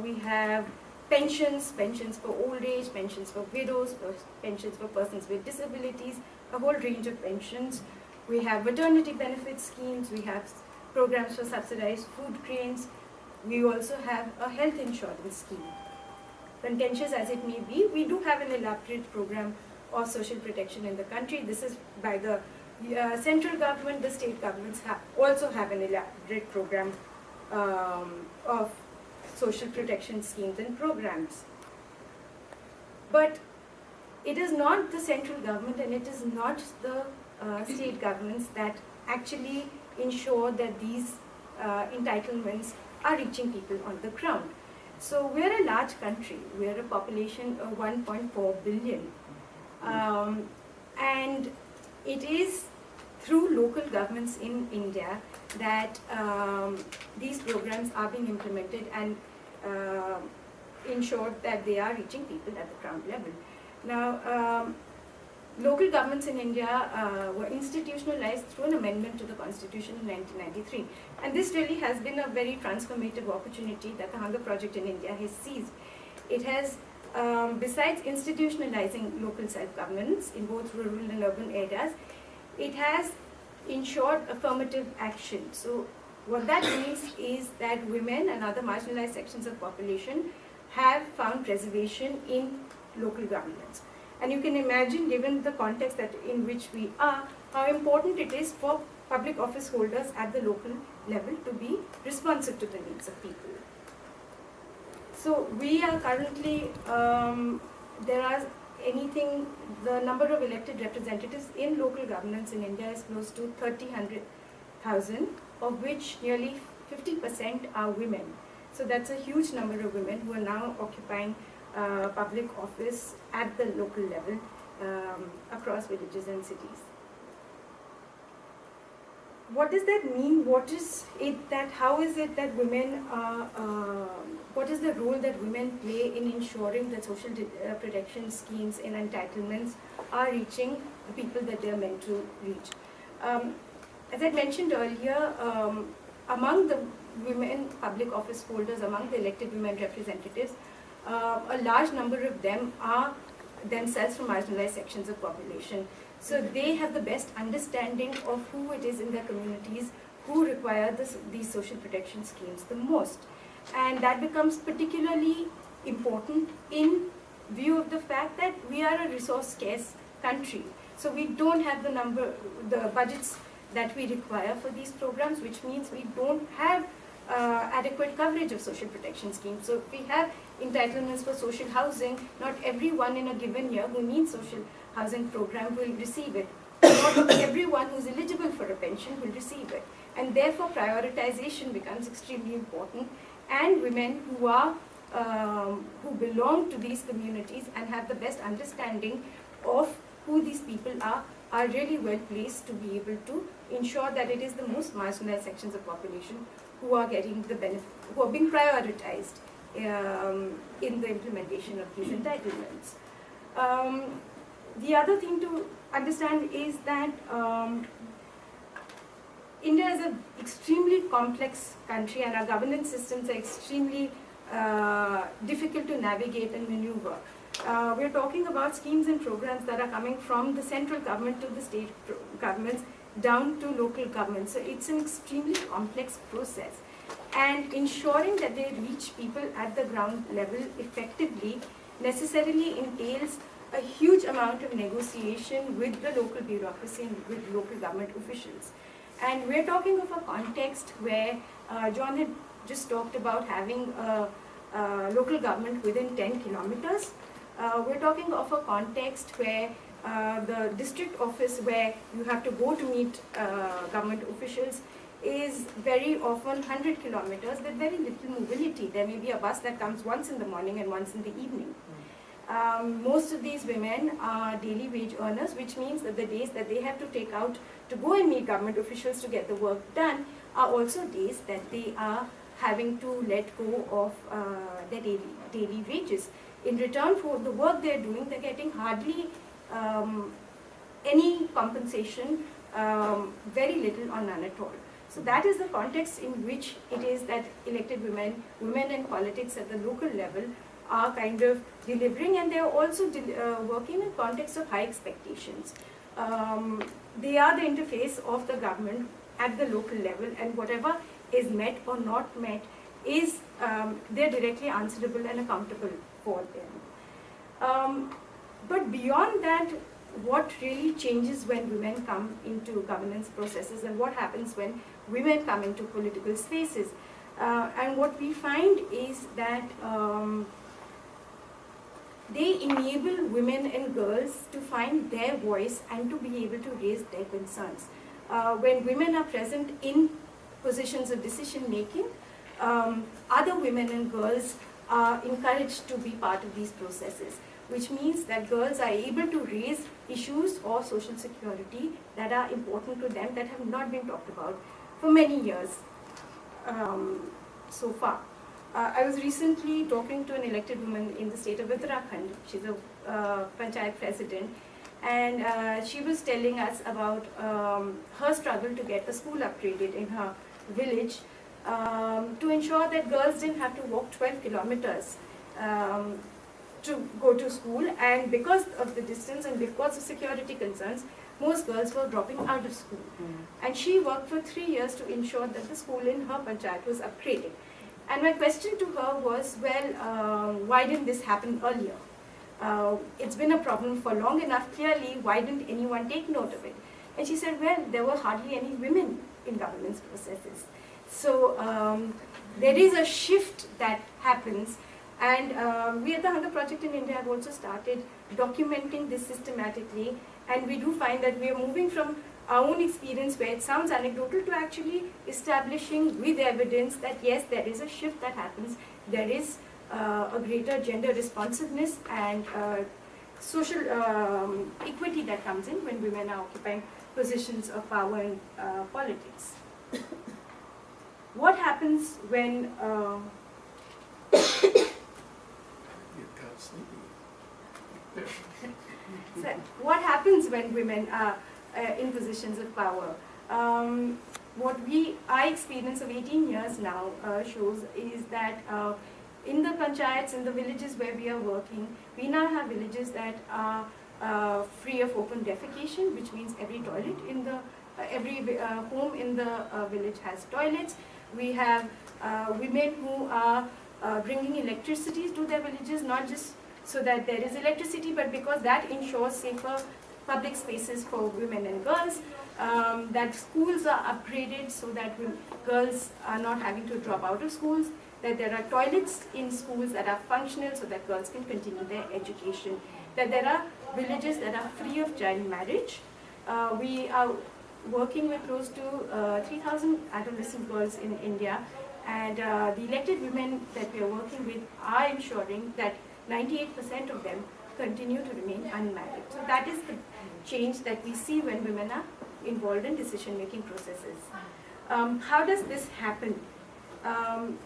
We have pensions for old age, pensions for widows, pensions for persons with disabilities, a whole range of pensions. We have maternity benefit schemes. We have programs for subsidized food grains. We also have a health insurance scheme. Contentious as it may be, we do have an elaborate program of social protection in the country. This is by the central government. The state governments also have an elaborate program of social protection schemes and programs. But it is not the central government and it is not the state governments that actually ensure that these entitlements are reaching people on the ground. So we're a large country. We're a population of 1.4 billion. And it is through local governments in India that these programs are being implemented and ensured that they are reaching people at the ground level. Now, local governments in India were institutionalized through an amendment to the Constitution in 1993. And this really has been a very transformative opportunity that the Hunger Project in India has seized. It has, besides institutionalizing local self-governance in both rural and urban areas, it has ensured affirmative action. So what that means is that women and other marginalized sections of population have found reservation in local governments. And you can imagine, given the context that in which we are, how important it is for public office holders at the local level to be responsive to the needs of people. So we are currently, the number of elected representatives in local governance in India is close to 1,000, of which nearly 50% are women. So that's a huge number of women who are now occupying public office at the local level across villages and cities. what does that mean? What is it that, how is it that women are, what is the role that women play in ensuring that social protection schemes and entitlements are reaching the people that they are meant to reach? As I mentioned earlier, among the women public office holders, among the elected women representatives, a large number of them are themselves from marginalized sections of population. So they have the best understanding of who it is in their communities who require these social protection schemes the most. And that becomes particularly important in view of the fact that we are a resource scarce country. So we don't have the budgets that we require for these programs, which means we don't have adequate coverage of social protection schemes. So if we have entitlements for social housing, not everyone in a given year who needs social housing program will receive it. Not everyone who's eligible for a pension will receive it. And therefore prioritization becomes extremely important. And women who are who belong to these communities and have the best understanding of who these people are really well placed to be able to ensure that it is the most marginalized sections of population who are getting the benefit, who are being prioritized in the implementation of these entitlements. The other thing to understand is that India is an extremely complex country and our governance systems are extremely difficult to navigate and maneuver. We're talking about schemes and programs that are coming from the central government to the state governments down to local governments. So it's an extremely complex process. And ensuring that they reach people at the ground level effectively necessarily entails a huge amount of negotiation with the local bureaucracy and with local government officials. And we're talking of a context where John had just talked about having a local government within 10 kilometers. We're talking of a context where the district office where you have to go to meet government officials is very often 100 kilometers with very little mobility. There may be a bus that comes once in the morning and once in the evening. Most of these women are daily wage earners, which means that the days that they have to take out to go and meet government officials to get the work done are also days that they are having to let go of their daily wages. In return for the work they're doing, they're getting hardly any compensation, very little or none at all. So that is the context in which it is that elected women in politics at the local level are kind of delivering, and they are also working in context of high expectations. They are the interface of the government at the local level, and whatever is met or not met is they're directly answerable and accountable for them. But beyond that, what really changes when women come into governance processes and what happens when women come into political spaces? And what we find is that they enable women and girls to find their voice and to be able to raise their concerns. When women are present in positions of decision making, other women and girls are encouraged to be part of these processes, which means that girls are able to raise issues of social security that are important to them that have not been talked about for many years so far. I was recently talking to an elected woman in the state of Uttarakhand. She's a panchayat president, and she was telling us about her struggle to get a school upgraded in her village to ensure that girls didn't have to walk 12 kilometers to go to school, and because of the distance and because of security concerns, most girls were dropping out of school. And she worked for 3 years to ensure that the school in her panchayat was upgraded. And my question to her was, well, why didn't this happen earlier? It's been a problem for long enough, clearly, why didn't anyone take note of it? And she said, well, there were hardly any women in governance processes. So there is a shift that happens, and we at the Hunger Project in India have also started documenting this systematically, and we do find that we are moving from our own experience where it sounds anecdotal to actually establishing with evidence that yes, there is a shift that happens, there is a greater gender responsiveness and social equity that comes in when women are occupying positions of power in politics. What happens when You've got sleepy. There. so what happens when women are in positions of power? Our experience of 18 years now shows is that in the panchayats, in the villages where we are working, we now have villages that are free of open defecation, which means every toilet in the every home in the village has toilets. We have women who are bringing electricity to their villages, not just so that there is electricity, but because that ensures safer public spaces for women and girls, that schools are upgraded so that girls are not having to drop out of schools, that there are toilets in schools that are functional so that girls can continue their education, that there are villages that are free of child marriage. We are working with close to 3,000 adolescent girls in India, and the elected women that we are working with are ensuring that 98% of them continue to remain unmarried. So that is the change that we see when women are involved in decision-making processes. How does this happen?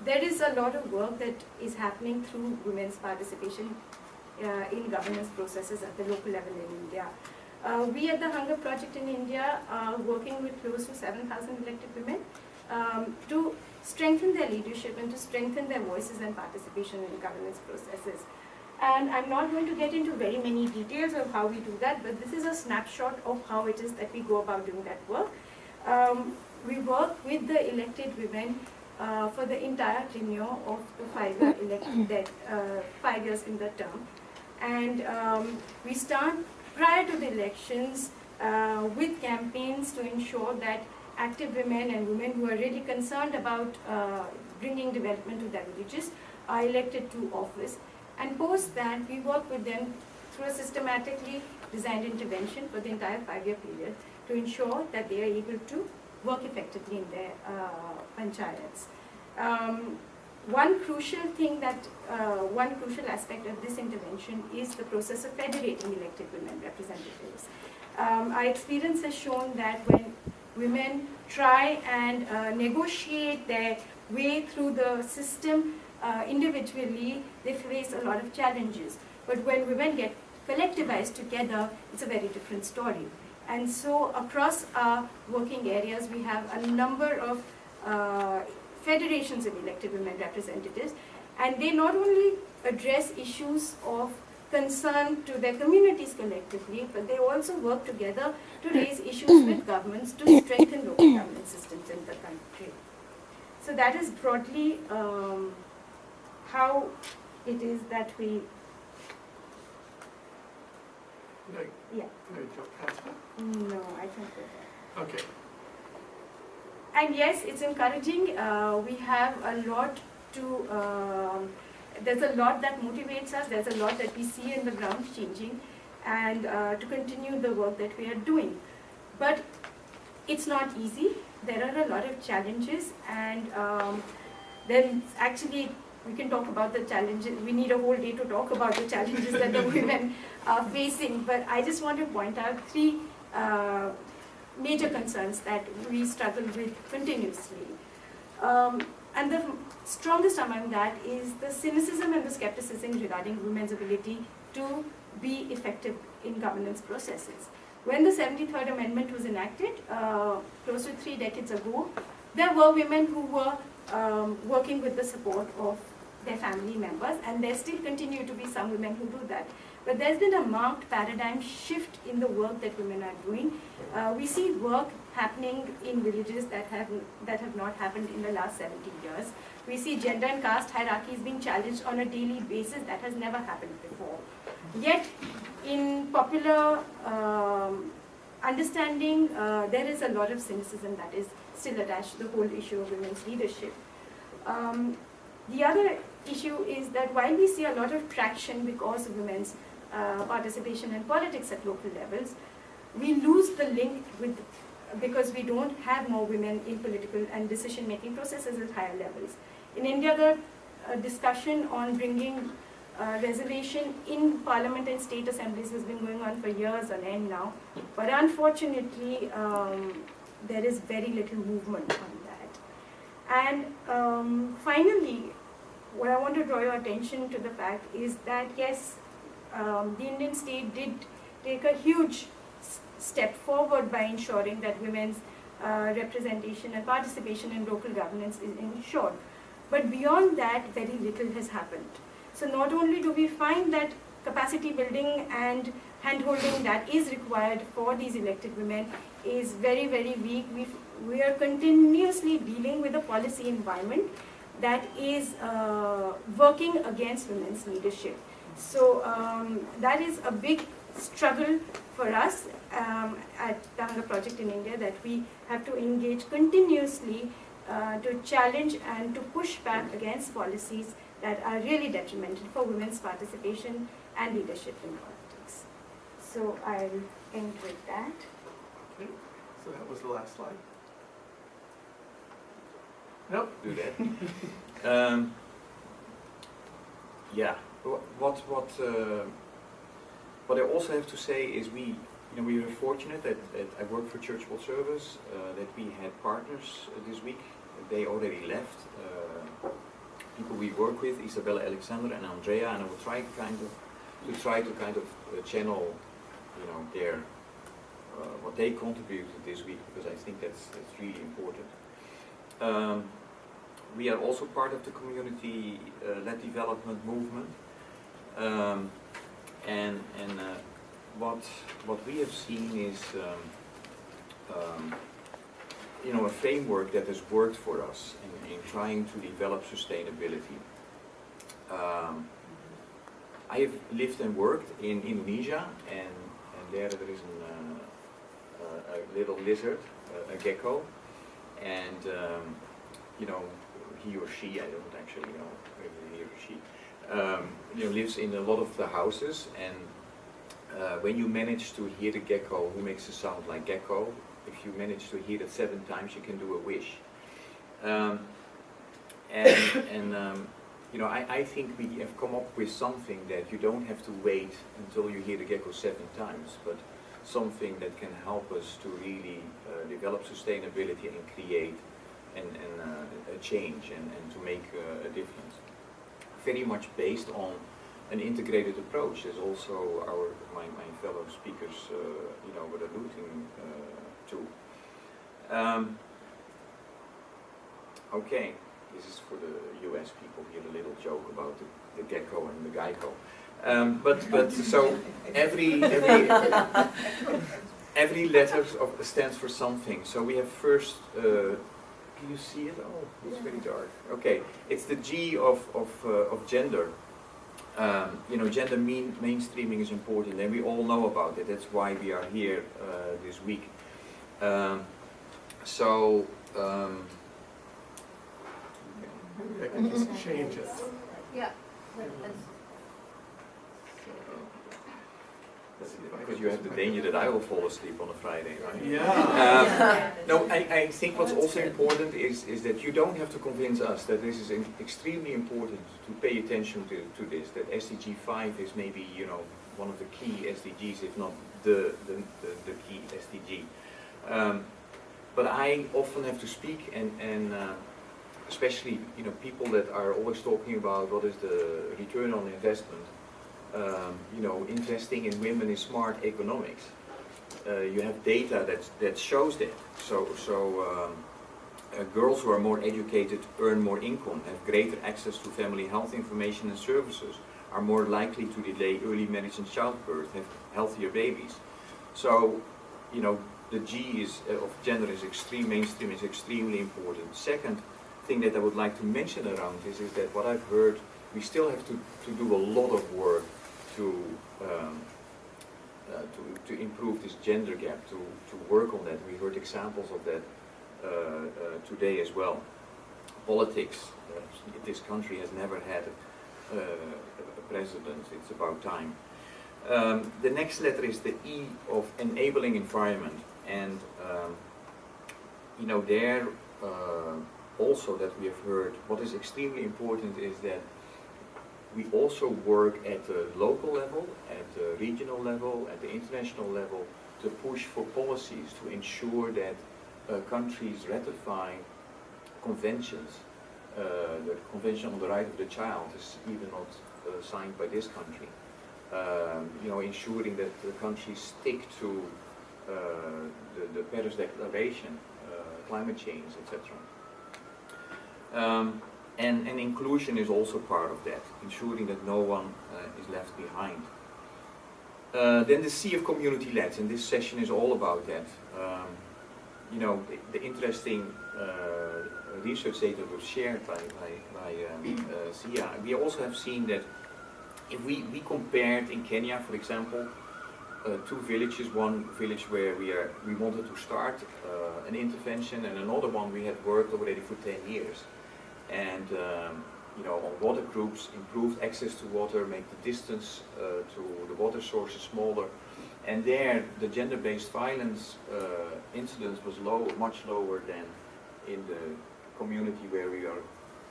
There is a lot of work that is happening through women's participation in governance processes at the local level in India. We at the Hunger Project in India are working with close to 7,000 elected women to strengthen their leadership and to strengthen their voices and participation in governance processes. And I'm not going to get into very many details of how we do that, but this is a snapshot of how it is that we go about doing that work. We work with the elected women for the entire tenure of the 5-year elected, 5 years in the term. And we start prior to the elections with campaigns to ensure that active women and women who are really concerned about bringing development to their villages are elected to office. And post that, we work with them through a systematically designed intervention for the entire 5-year period to ensure that they are able to work effectively in their panchayats. One crucial thing that, one crucial aspect of this intervention is the process of federating elected women representatives. Our experience has shown that when women try and negotiate their way through the system individually, they face a lot of challenges. But when women get collectivized together, it's a very different story. And so across our working areas, we have a number of federations of elected women representatives, and they not only address issues of concern to their communities collectively, but they also work together to raise issues with governments to strengthen local government systems in the country. So that is broadly how it is that we... Yeah. Can I jump past that? No, I think we're there. Okay. And yes, it's encouraging. We have a lot to, there's a lot that motivates us, there's a lot that we see in the ground changing, and to continue the work that we are doing. But it's not easy. There are a lot of challenges, and then actually we can talk about the challenges. We need a whole day to talk about the challenges that the women are facing, but I just want to point out 3 major concerns that we struggle with continuously. And the strongest among that is the cynicism and the skepticism regarding women's ability to be effective in governance processes. When the 73rd Amendment was enacted, close to 3 decades ago, there were women who were working with the support of their family members, and there still continue to be some women who do that. But there's been a marked paradigm shift in the work that women are doing. We see work happening in villages that have not happened in the last 70 years. We see gender and caste hierarchies being challenged on a daily basis that has never happened before. Yet, in popular understanding, there is a lot of cynicism that is still attached to the whole issue of women's leadership. The other issue is that while we see a lot of traction because of women's participation in politics at local levels, we lose the link with, because we don't have more women in political and decision-making processes at higher levels. In India, the discussion on bringing reservation in Parliament and state assemblies has been going on for years on end now, but unfortunately there is very little movement on that. And finally, what I want to draw your attention to the fact is that yes, the Indian state did take a huge step forward by ensuring that women's representation and participation in local governance is ensured. But beyond that, very little has happened. So not only do we find that capacity building and handholding that is required for these elected women is very, very weak. We are continuously dealing with a policy environment that is working against women's leadership. So that is a big struggle for us at the Hunger Project in India, that we have to engage continuously to challenge and to push back against policies that are really detrimental for women's participation and leadership in politics. So I'll end with that. Okay, so that was the last slide. Nope. Do that. Yeah. What I also have to say is we were fortunate that I work for Church World Service, that we had partners this week. They already left. People we work with, Isabella Alexander and Andrea, and I will try to channel, their what they contributed this week, because I think that's really important. We are also part of the community-led development movement, and what we have seen is a framework that has worked for us in trying to develop sustainability. I have lived and worked in Indonesia, and there is a little lizard, a gecko, and he or she, I don't actually know whether he or she, lives in a lot of the houses, and when you manage to hear the gecko who makes a sound like gecko, if you manage to hear it 7 times, you can do a wish. I think we have come up with something that you don't have to wait until you hear the gecko 7 times, but something that can help us to really develop sustainability and create a change and to make a difference. Very much based on an integrated approach, as also my fellow speakers were alluding to. Okay, this is for the US people here, a little joke about the gecko and the geico. But so every letter stands for something. So we have first. Can you see it? Oh, it's very dark. Okay, it's the G of gender. Gender mainstreaming is important, and we all know about it. That's why we are here this week. Maybe I can just change it. Yeah. Because you have the danger that I will fall asleep on a Friday, right? Yeah. No, I think what's also important is that you don't have to convince us that this is extremely important to pay attention to this, that SDG 5 is maybe, one of the key SDGs, if not the key SDG. But I often have to speak, and especially, people that are always talking about what is the return on investment. Investing in women is smart economics. You have data that shows that. So girls who are more educated earn more income, have greater access to family health information and services, are more likely to delay early marriage and childbirth, have healthier babies. So, the G of gender is mainstream is extremely important. Second thing that I would like to mention around this is that what I've heard, we still have to do a lot of work to improve this gender gap, to work on that. We heard examples of that today as well. Politics, this country has never had a president. It's about time. The next letter is the E of enabling environment, and there also that we have heard, what is extremely important is that we also work at the local level, at the regional level, at the international level to push for policies to ensure that countries ratify conventions. The Convention on the Right of the Child is even not signed by this country. Ensuring that the countries stick to the Paris Declaration, climate change, etc. And inclusion is also part of that, ensuring that no one is left behind. Then the C of community-led, and this session is all about that. The interesting research data was shared by Sia. We also have seen that if we compared in Kenya, for example, two villages, one village where we wanted to start an intervention, and another one we had worked already for 10 years. And on water groups, improved access to water, make the distance to the water sources smaller. And there, the gender-based violence incidence was much lower than in the community where we are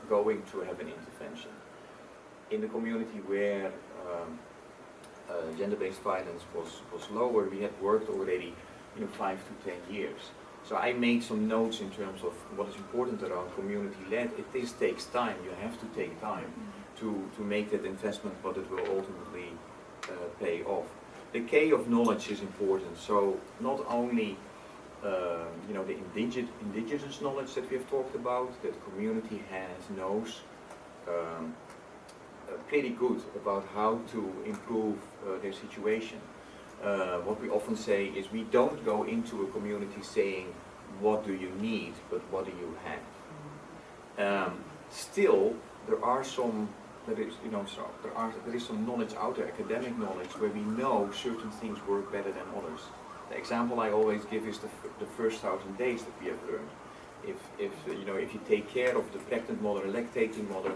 going to have an intervention. In the community where gender-based violence was lower, we had worked already 5 to 10 years. So I made some notes in terms of what is important around community-led. This takes time. You have to take time to make that investment, but it will ultimately pay off. The K of knowledge is important. So not only the indigenous knowledge that we have talked about, that community knows pretty good about how to improve their situation. What we often say is we don't go into a community saying, what do you need, but what do you have? Still, there are some, there is some knowledge out there, academic knowledge, where we know certain things work better than others. The example I always give is the first 1,000 days that we have learned. If you take care of the pregnant mother, lactating mother,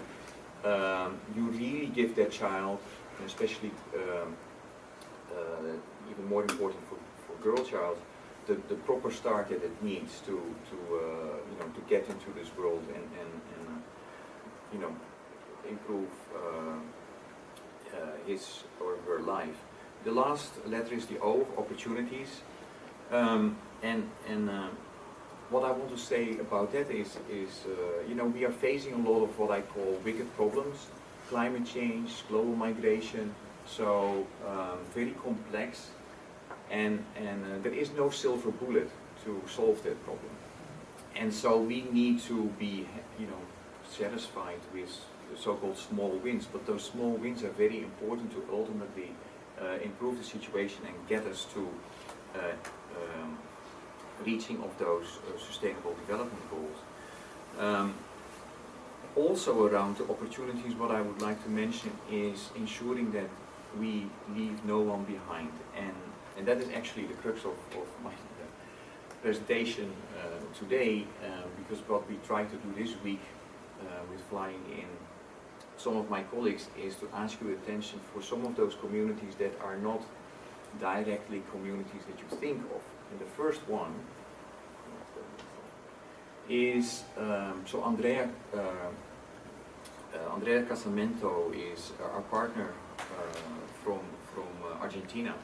you really give that child, and especially even more important for girl child, the proper start that it needs to get into this world and improve his or her life. The last letter is the O of opportunities, what I want to say about that is we are facing a lot of what I call wicked problems, climate change, global migration, so very complex, and there is no silver bullet to solve that problem. And so we need to be satisfied with the so-called small wins, but those small wins are very important to ultimately improve the situation and get us to reaching of those sustainable development goals. Also around the opportunities, what I would like to mention is ensuring that we leave no one behind, and that is actually the crux of my presentation today, because what we try to do this week with flying in some of my colleagues is to ask your attention for some of those communities that are not directly communities that you think of. And the first one is, so Andrea Casamento is our partner from Argentina,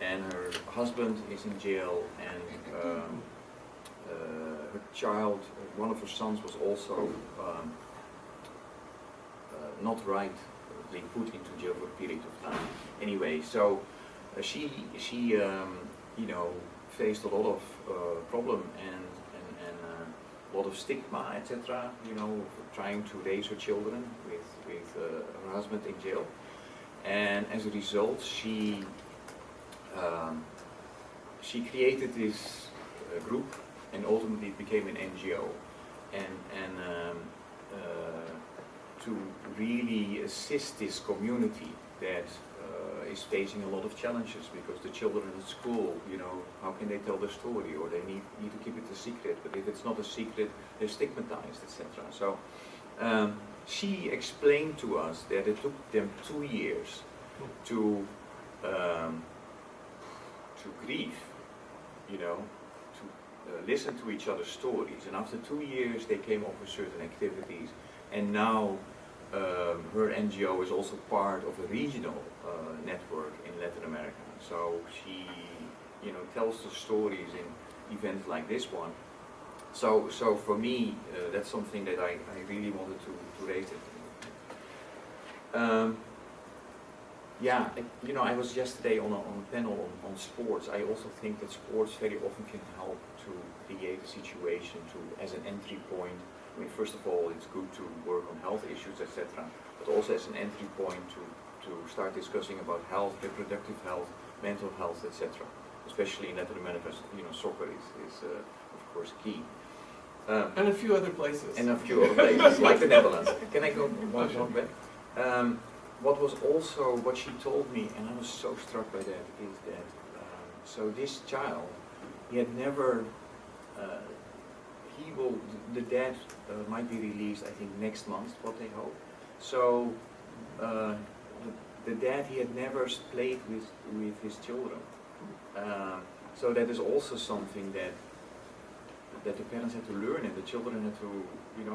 and her husband is in jail, and her child, one of her sons, was also not rightly put into jail for a period of time. Anyway, so she faced a lot of problem and a lot of stigma, etc. Trying to raise her children with her husband in jail, and as a result, she created this group, and ultimately it became an NGO, and to really assist this community that is facing a lot of challenges, because the children at school, how can they tell their story, or they need to keep it a secret, but if it's not a secret, they're stigmatized, etc. So she explained to us that it took them 2 years to grieve, to listen to each other's stories, and after 2 years they came up with certain activities, and now her NGO is also part of a regional network in Latin America. So she, tells the stories in events like this one. So for me, that's something that I really wanted to raise it. I was yesterday on a panel on sports. I also think that sports very often can help to create a situation as an entry point. I mean, first of all, it's good to work on health issues, etc., but also as an entry point to start discussing about health, reproductive health, mental health, etc. Especially in Latin America, soccer is of course key. And a few other places. And a few other places, like the Netherlands. Can I go one back? What she told me, and I was so struck by that, is that so this child, he had never, the dad might be released, I think, next month, what they hope. So the dad, he had never played with his children. So that is also something that the parents had to learn, and the children had to,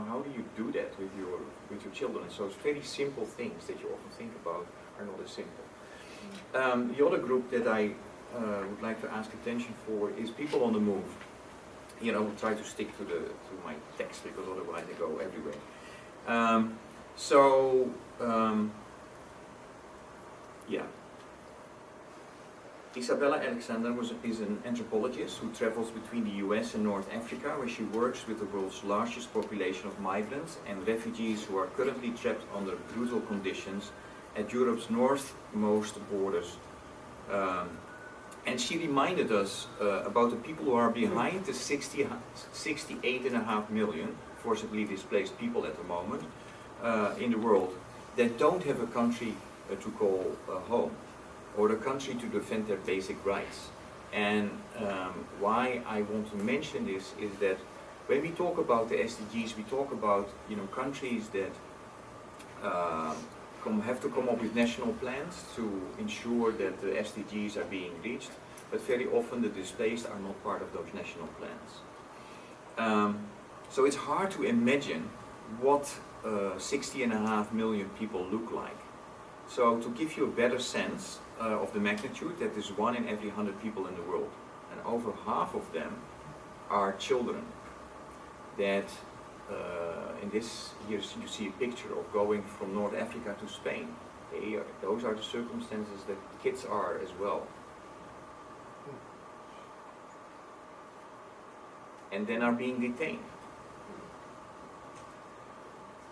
how do you do that with your children? So it's very simple things that you often think about are not as simple. The other group that I would like to ask attention for is people on the move. We'll try to stick to my text because otherwise I go everywhere. Isabella Alexander is an anthropologist who travels between the US and North Africa, where she works with the world's largest population of migrants and refugees who are currently trapped under brutal conditions at Europe's northmost borders. And she reminded us about the people who are behind the 68.5 million forcibly displaced people at the moment in the world that don't have a country to call home, or a country to defend their basic rights. And why I want to mention this is that when we talk about the SDGs, we talk about countries that have to come up with national plans to ensure that the SDGs are being reached, but very often the displaced are not part of those national plans. So it's hard to imagine what 60.5 million people look like. So to give you a better sense of the magnitude, that is 1 in every 100 people in the world, and over half of them are children that in this, here you see a picture of going from North Africa to Spain. Those are the circumstances that kids are as well. And then are being detained.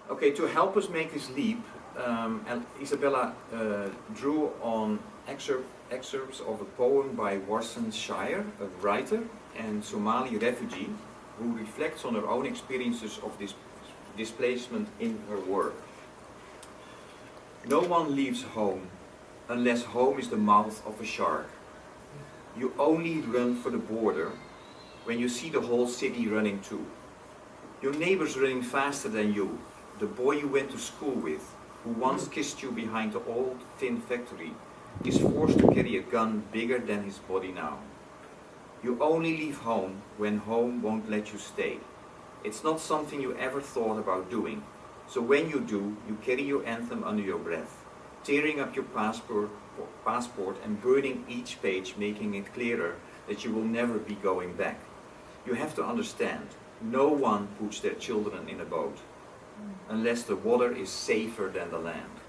Okay, to help us make this leap, Isabella drew on excerpts of a poem by Warsan Shire, a writer and Somali refugee, who reflects on her own experiences of this displacement in her work. No one leaves home unless home is the mouth of a shark. You only run for the border when you see the whole city running too. Your neighbor's running faster than you, the boy you went to school with, who once kissed you behind the old tin factory, is forced to carry a gun bigger than his body now. You only leave home when home won't let you stay. It's not something you ever thought about doing. So when you do, you carry your anthem under your breath, tearing up your passport and burning each page, making it clearer that you will never be going back. You have to understand, no one puts their children in a boat unless the water is safer than the land.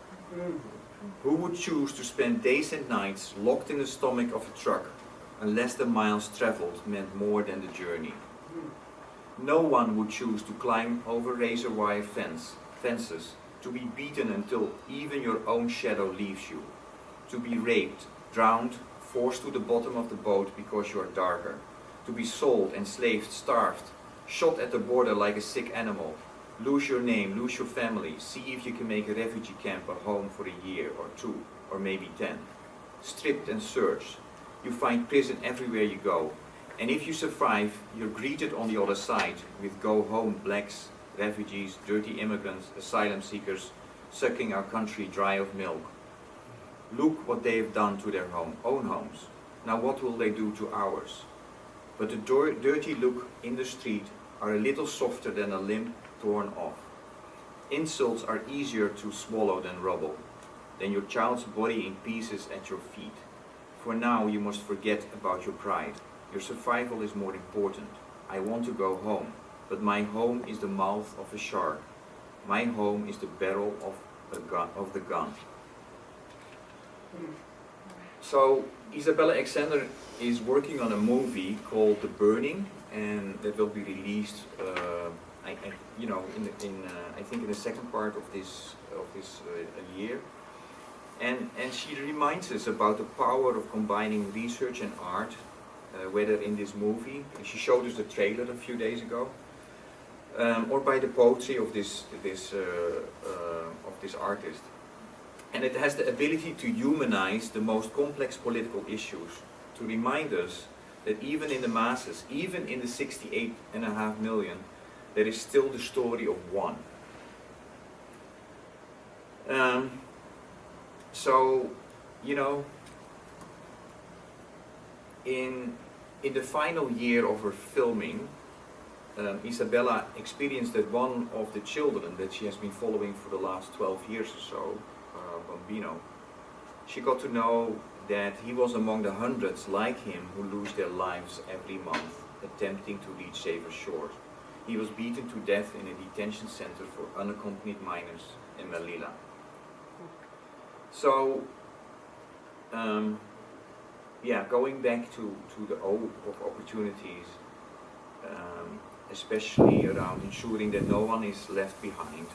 Who would choose to spend days and nights locked in the stomach of a truck unless the miles traveled meant more than the journey? No one would choose to climb over razor wire fences, to be beaten until even your own shadow leaves you, to be raped, drowned, forced to the bottom of the boat because you are darker, to be sold, enslaved, starved, shot at the border like a sick animal, lose your name, lose your family, see if you can make a refugee camp a home for a year or 2 or maybe 10. Stripped and searched, you find prison everywhere you go, and if you survive, you're greeted on the other side with go home blacks, refugees, dirty immigrants, asylum seekers, sucking our country dry of milk. Look what they have done to their own homes. Now what will they do to ours? But the dirty look in the street are a little softer than a limb torn off. Insults are easier to swallow than rubble, than your child's body in pieces at your feet. For now you must forget about your pride. Your survival is more important. I want to go home, but my home is the mouth of a shark. My home is the barrel of the gun. So Isabella Alexander is working on a movie called The Burning, and that will be released, I think in the second part of this year. And she reminds us about the power of combining research and art, whether in this movie, and she showed us the trailer a few days ago, or by the poetry of this artist. And it has the ability to humanize the most complex political issues, to remind us that even in the masses, even in the 68.5 million, there is still the story of one. So, you know, in the final year of her filming, Isabella experienced that one of the children that she has been following for the last 12 years or so, Bambino, she got to know that he was among the hundreds like him who lose their lives every month attempting to reach safer shores. He was beaten to death in a detention center for unaccompanied minors in Melilla. So, yeah, going back to the O of opportunities, especially around ensuring that no one is left behind.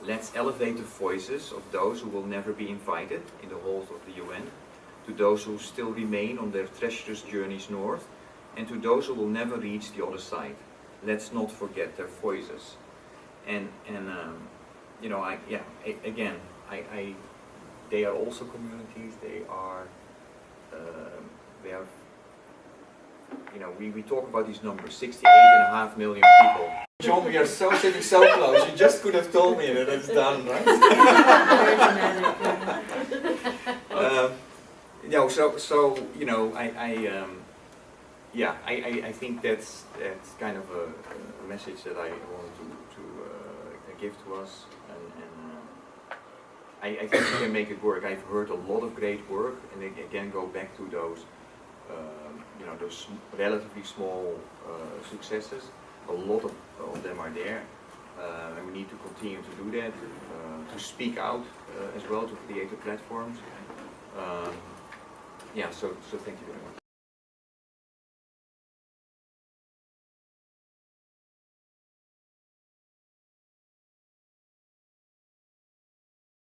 Let's elevate the voices of those who will never be invited in the halls of the UN, to those who still remain on their treacherous journeys north, and to those who will never reach the other side. Let's not forget their voices. And you know, they are also communities. They are, you know, we talk about these numbers, 68.5 million people. John, we are sitting so close. You just could have told me that it's done, right? You know, so you know, I think that's kind of a message that I wanted to give to us, and I think we can make it work. I've heard a lot of great work, and again go back to those, you know, those relatively small successes. A lot of them are there, and we need to continue to do that, to speak out as well, to create the platforms. Yeah, so thank you very much.